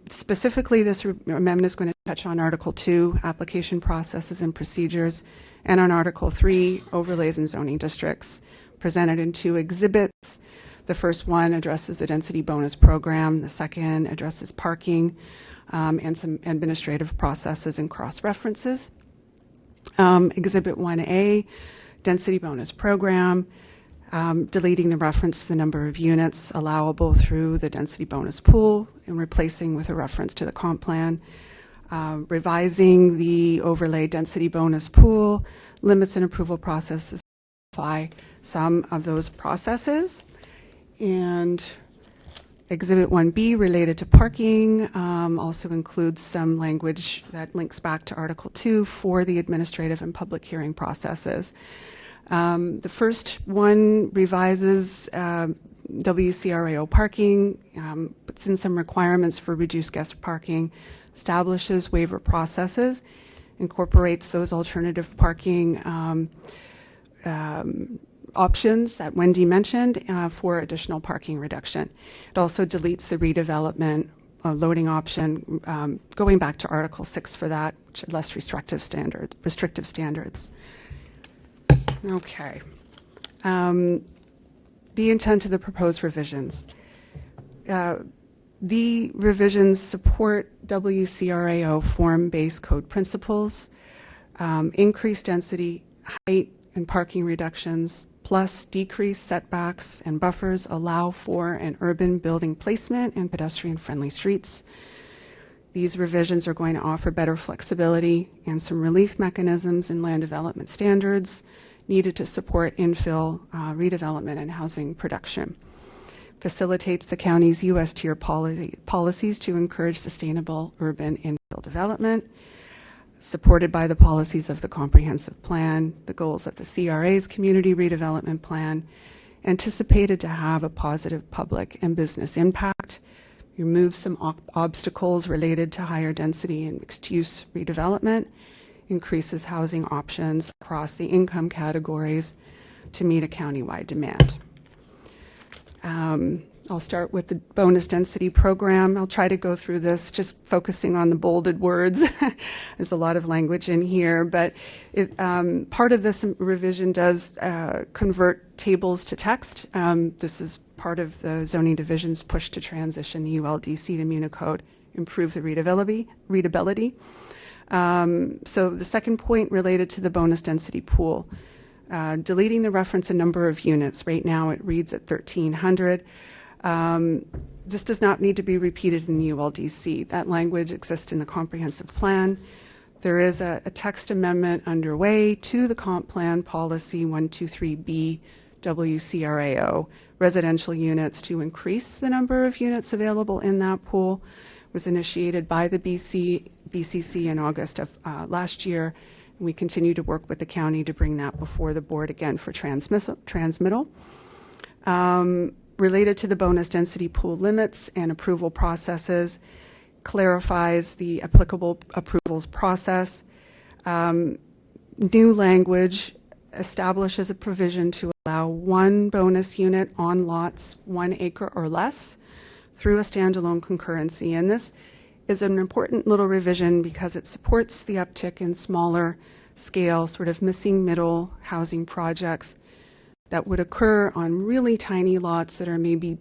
specifically this amendment is going to touch on Article 2, application processes and procedures, and on Article 3, overlays and zoning districts, presented in 2 exhibits. The first one addresses the density bonus program. The second addresses parking and some administrative processes and cross-references. Exhibit 1A, density bonus program, deleting the reference to the number of units allowable through the density bonus pool and replacing with a reference to the comp plan. Revising the overlay density bonus pool, limits and approval processes, apply some of those processes. And Exhibit 1B, related to parking, also includes some language that links back to Article 2 for the administrative and public hearing processes. The first one revises WCRAO parking, puts in some requirements for reduced guest parking, establishes waiver processes, incorporates those alternative parking options that Wendy mentioned for additional parking reduction. It also deletes the redevelopment loading option, going back to Article 6 for that, which are less restrictive standards. Okay. The intent of the proposed revisions. The revisions support WCRAO form-based code principles, increased density, height, and parking reductions, plus decreased setbacks and buffers allow for an urban building placement and pedestrian-friendly streets. These revisions are going to offer better flexibility and some relief mechanisms in land development standards needed to support infill redevelopment and housing production. Facilitates the county's U.S. tier policies to encourage sustainable urban infill development, supported by the policies of the comprehensive plan, the goals of the CRA's community redevelopment plan, anticipated to have a positive public and business impact, remove some obstacles related to higher density and mixed-use redevelopment, increases housing options across the income categories to meet a countywide demand. I'll start with the bonus density program. I'll try to go through this just focusing on the bolded words. There's a lot of language in here, but part of this revision does convert tables to text. This is part of the zoning division's push to transition the ULDC to Municode, improve the readability. So the second point related to the bonus density pool, deleting the reference to number of units. Right now it reads at 1,300. This does not need to be repeated in the ULDC. That language exists in the comprehensive plan. There is a text amendment underway to the comp plan policy 123B WCRAO, residential units, to increase the number of units available in that pool. It was initiated by the BCC in August of last year. We continue to work with the county to bring that before the board again for transmittal. Related to the bonus density pool limits and approval processes, clarifies the applicable approvals process. New language establishes a provision to allow one bonus unit on lots 1 acre or less through a standalone concurrency. And this is an important little revision because it supports the uptick in smaller scale, sort of missing middle housing projects that would occur on really tiny lots that are maybe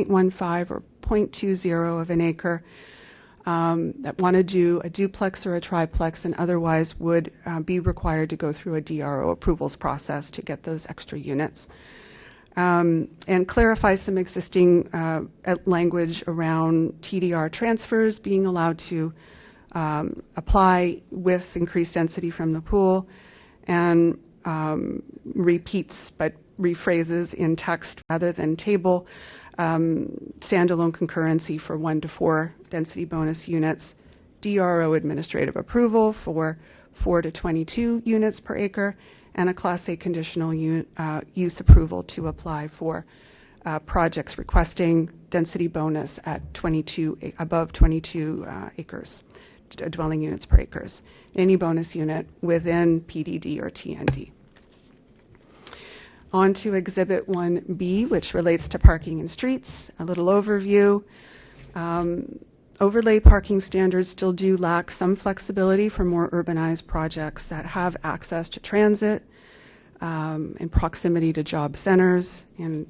0.15 or 0.20 of an acre that want to do a duplex or a triplex and otherwise would be required to go through a DRO approvals process to get those extra units. And clarify some existing language around TDR transfers being allowed to apply with increased density from the pool, and repeats but rephrases in text rather than table, standalone concurrency for 1 to 4 density bonus units, DRO administrative approval for 4 to 22 units per acre, and a Class A conditional use approval to apply for projects requesting density bonus at above 22 acres, dwelling units per acres, any bonus unit within PDD or TND. On to Exhibit 1B, which relates to parking and streets. A little overview. Overlay parking standards still do lack some flexibility for more urbanized projects that have access to transit and proximity to job centers, and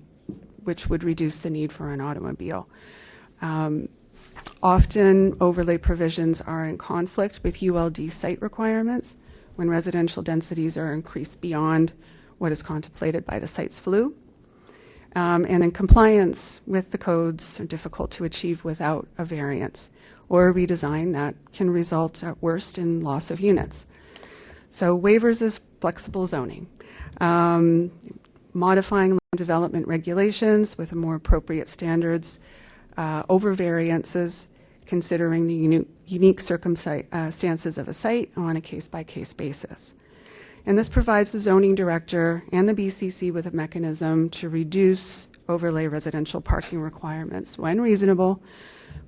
which would reduce the need for an automobile. Often, overlay provisions are in conflict with ULD site requirements when residential densities are increased beyond what is contemplated by the site's FLU. And in compliance with the codes are difficult to achieve without a variance or a redesign that can result at worst in loss of units. So waivers is flexible zoning. Modifying land development regulations with a more appropriate standards over variances, considering the unique circumstances of a site on a case-by-case basis. And this provides the zoning director and the BCC with a mechanism to reduce overlay residential parking requirements when reasonable,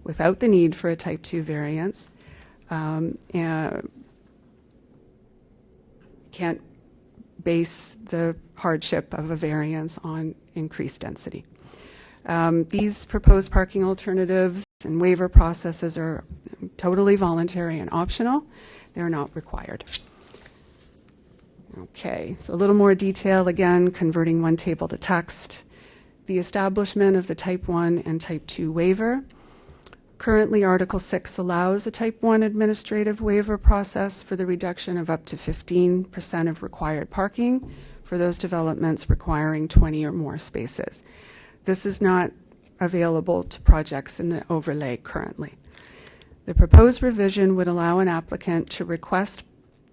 without the need for a Type 2 variance. And can't base the hardship of a variance on increased density. These proposed parking alternatives and waiver processes are totally voluntary and optional. They're not required. Okay, so a little more detail, again, converting one table to text. The establishment of the Type 1 and Type 2 waiver. Currently, Article 6 allows a Type 1 administrative waiver process for the reduction of up to 15% of required parking for those developments requiring 20 or more spaces. This is not available to projects in the overlay currently. The proposed revision would allow an applicant to request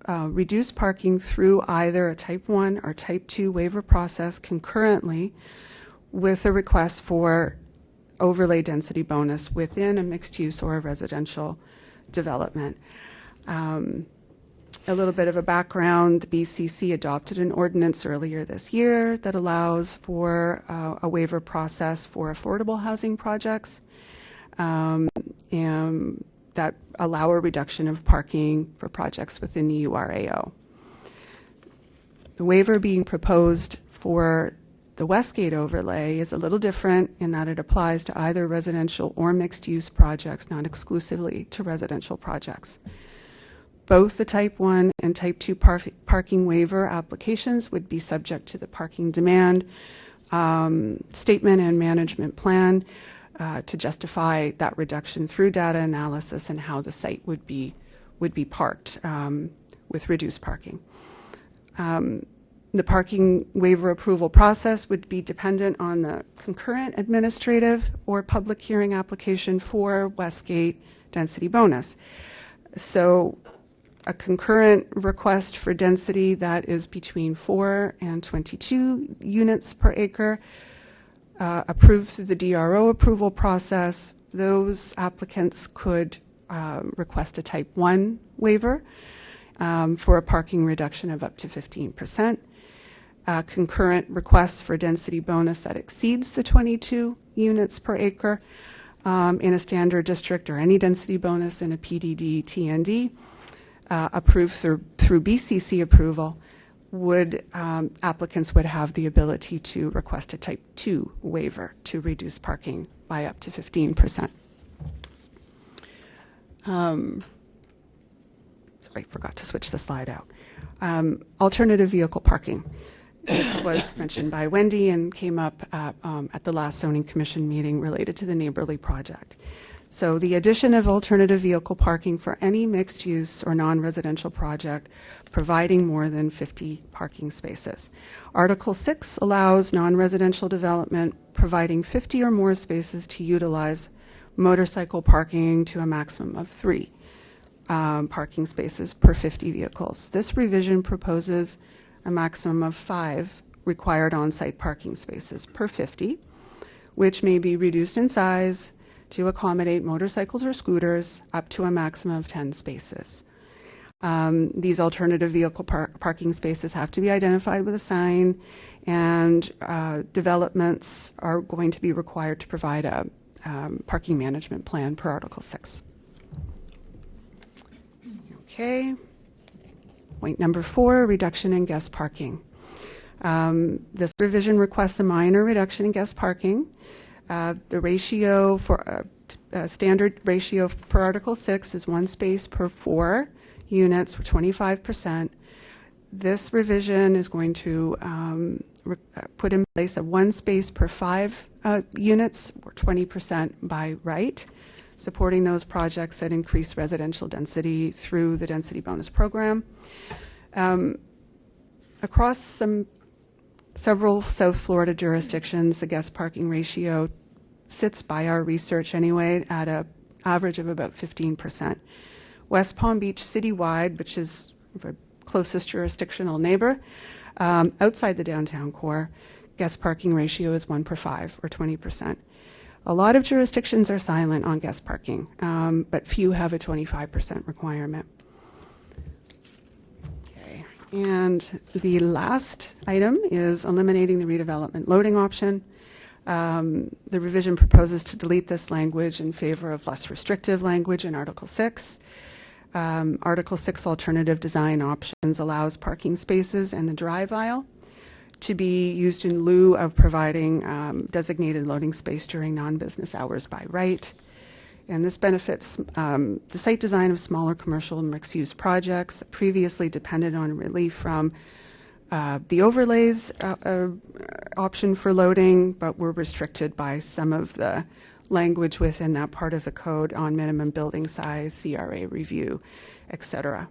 reduced parking through either a Type 1 or Type 2 waiver process concurrently with a request for overlay density bonus within a mixed use or a residential development. A little bit of a background, the BCC adopted an ordinance earlier this year that allows for a waiver process for affordable housing projects and that allow a reduction of parking for projects within the URAO. The waiver being proposed for the Westgate overlay is a little different in that it applies to either residential or mixed-use projects, not exclusively to residential projects. Both the Type 1 and Type 2 parking waiver applications would be subject to the parking demand statement and management plan to justify that reduction through data analysis and how the site would be parked with reduced parking. The parking waiver approval process would be dependent on the concurrent administrative or public hearing application for Westgate density bonus. So a concurrent request for density that is between 4 and 22 units per acre, approved through the DRO approval process, those applicants could request a Type 1 waiver for a parking reduction of up to 15%. Concurrent requests for density bonus that exceeds the 22 units per acre in a standard district or any density bonus in a PDD, TND, approved through BCC approval, would applicants would have the ability to request a Type 2 waiver to reduce parking by up to 15%. Sorry, I forgot to switch the slide out. Alternative vehicle parking. This was mentioned by Wendy and came up at the last zoning commission meeting related to the Neighborly project. So the addition of alternative vehicle parking for any mixed use or non-residential project providing more than 50 parking spaces. Article 6 allows non-residential development providing 50 or more spaces to utilize motorcycle parking to a maximum of 3 parking spaces per 50 vehicles. This revision proposes a maximum of 5 required on-site parking spaces per 50, which may be reduced in size to accommodate motorcycles or scooters up to a maximum of 10 spaces. These alternative vehicle parking spaces have to be identified with a sign, and developments are going to be required to provide a parking management plan per Article 6. Okay. Point number 4, reduction in guest parking. This revision requests a minor reduction in guest parking. The ratio for standard ratio per Article 6 is 1 space per 4 units for 25%. This revision is going to put in place a 1 space per 5 units, or 20% by right, supporting those projects that increase residential density through the density bonus program. Across several South Florida jurisdictions, the guest parking ratio sits, by our research anyway, at an average of about 15%. West Palm Beach citywide, which is the closest jurisdictional neighbor, outside the downtown core, guest parking ratio is 1 per 5, or 20%. A lot of jurisdictions are silent on guest parking, but few have a 25% requirement. Okay. And the last item is eliminating the redevelopment loading option. The revision proposes to delete this language in favor of less restrictive language in Article 6. Article 6 alternative design options allows parking spaces and the drive aisle to be used in lieu of providing designated loading space during non-business hours by right. And this benefits the site design of smaller commercial and mixed-use projects that previously depended on relief from the overlays option for loading, but were restricted by some of the language within that part of the code on minimum building size, CRA review, etc.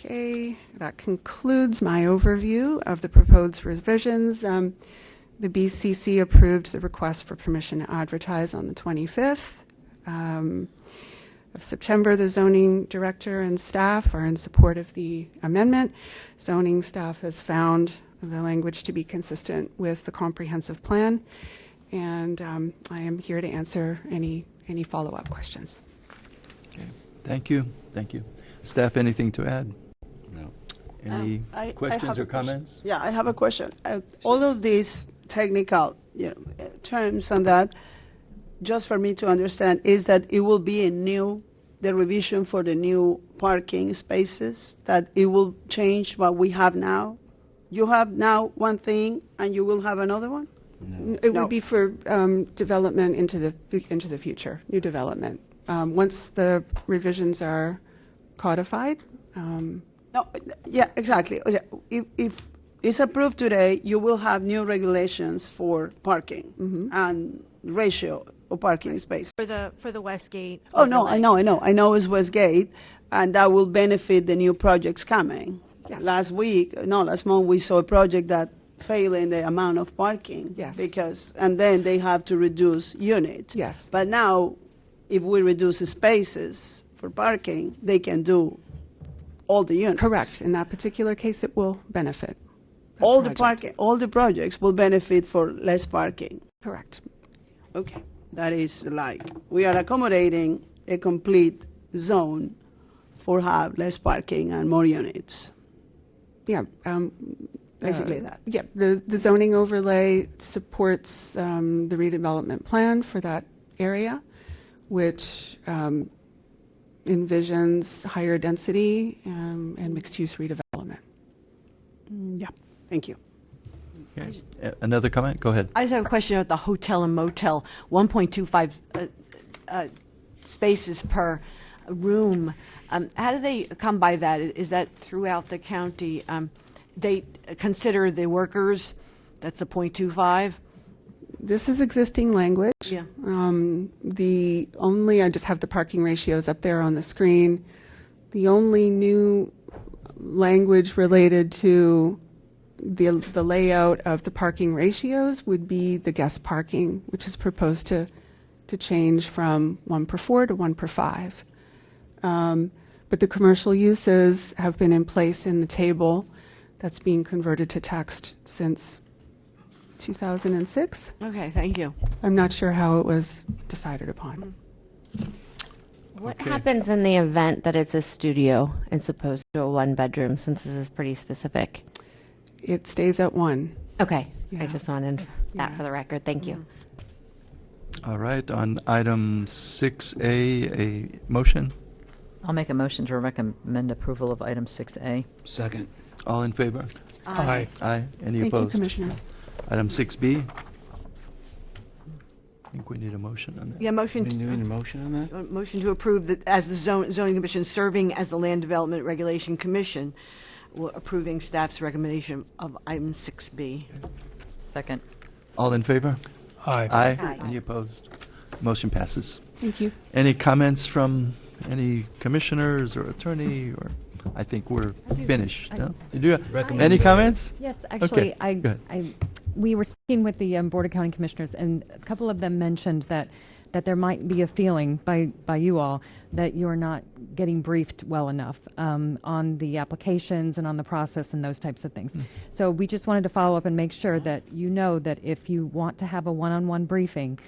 Okay, that concludes my overview of the proposed revisions. The BCC approved the request for permission to advertise on the 25th of September. The zoning director and staff are in support of the amendment. Zoning staff has found the language to be consistent with the comprehensive plan, and I am here to answer any follow-up questions. Okay. Thank you. Thank you. Staff, anything to add? No. Any questions or comments? Yeah, I have a question. All of these technical terms and that, just for me to understand, is that it will be the revision for the new parking spaces, that it will change what we have now? You have now one thing and you will have another one? It would be for development into the future, new development. Once the revisions are codified. No, yeah, exactly. If it's approved today, you will have new regulations for parking and ratio of parking spaces. For the Westgate. Oh, no, I know it's Westgate, and that will benefit the new projects coming. Yes. Last month, we saw a project that failed in the amount of parking. Yes. And then they have to reduce units. Yes. But now, if we reduce the spaces for parking, they can do all the units. Correct. In that particular case, it will benefit. All the projects will benefit for less parking. Correct. Okay. That is we are accommodating a complete zone for have less parking and more units. Yeah. Basically that. Yeah. The zoning overlay supports the redevelopment plan for that area, which envisions higher density and mixed-use redevelopment. Yeah. Thank you. Okay. Another comment? Go ahead. I just have a question about the hotel and motel, 1.25 spaces per room. How do they come by that? Is that throughout the county? They consider the workers, that's the 0.25? This is existing language. Yeah. I just have the parking ratios up there on the screen. The only new language related to the layout of the parking ratios would be the guest parking, which is proposed to change from 1 per 4 to 1 per 5. But the commercial uses have been in place in the table that's being converted to text since 2006. Okay, thank you. I'm not sure how it was decided upon. What happens in the event that it's a studio as opposed to a one-bedroom, since this is pretty specific? It stays at 1. Okay, Yeah. I just wanted that for the record. Thank you. All right, on item 6A, a motion? I'll make a motion to recommend approval of item 6A. Second. All in favor? Aye. Aye. Any Thank you, opposed? Commissioners. Item 6B. I think we need a motion on that. Yeah, motion. Do you need a motion on that? Motion to approve as the zoning commission serving as the Land Development Regulation Commission, approving staff's recommendation of item 6B. Second. All in favor? Aye. Aye. Aye. Any opposed? Motion passes. Thank you. Any comments from any commissioners or attorney, or I think we're finished. No? You do? Any comments? Yes, actually, Okay, go ahead. we were speaking with the Board of County Commissioners, and a couple of them mentioned that there might be a feeling by you all that you're not getting briefed well enough on the applications and on the process and those types of things. So we just wanted to follow up and make sure that you know that if you want to have a one-on-one briefing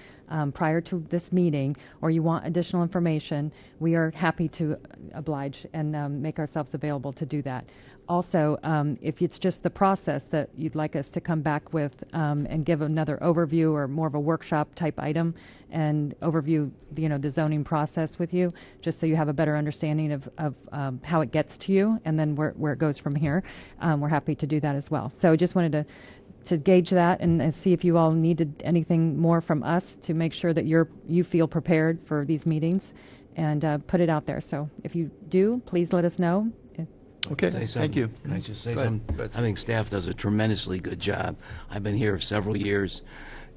prior to this meeting, or you want additional information, we are happy to oblige and make ourselves available to do that. Also, if it's just the process that you'd like us to come back with and give another overview or more of a workshop type item and overview, the zoning process with you, just so you have a better understanding of how it gets to you and then where it goes from here, we're happy to do that as well. So just wanted to gauge that and see if you all needed anything more from us to make sure that you feel prepared for these meetings and put it out there. So if you do, please let us know. Okay, Say thank something. you. Can I just say Go ahead. something? Go ahead. I think staff does a tremendously good job. I've been here several years,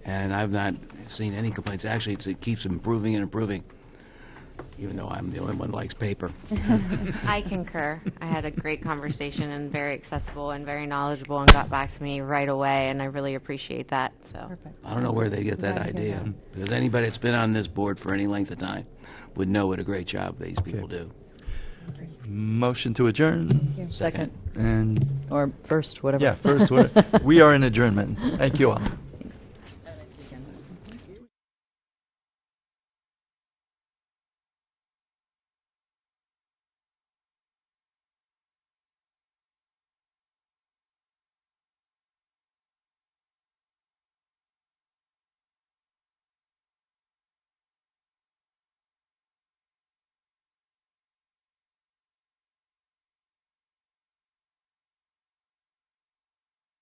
and I've not seen any complaints. Actually, it keeps improving and improving, even though I'm the only one who likes paper. I concur. I had a great conversation and very accessible and very knowledgeable and got back to me right away, and I really appreciate that. So I don't know where they get that idea, because anybody that's been on this board for any length of time would know what a great job these people do. Motion to adjourn. Second. And Or first, whatever. yeah, first. We are in adjournment. Thank you all.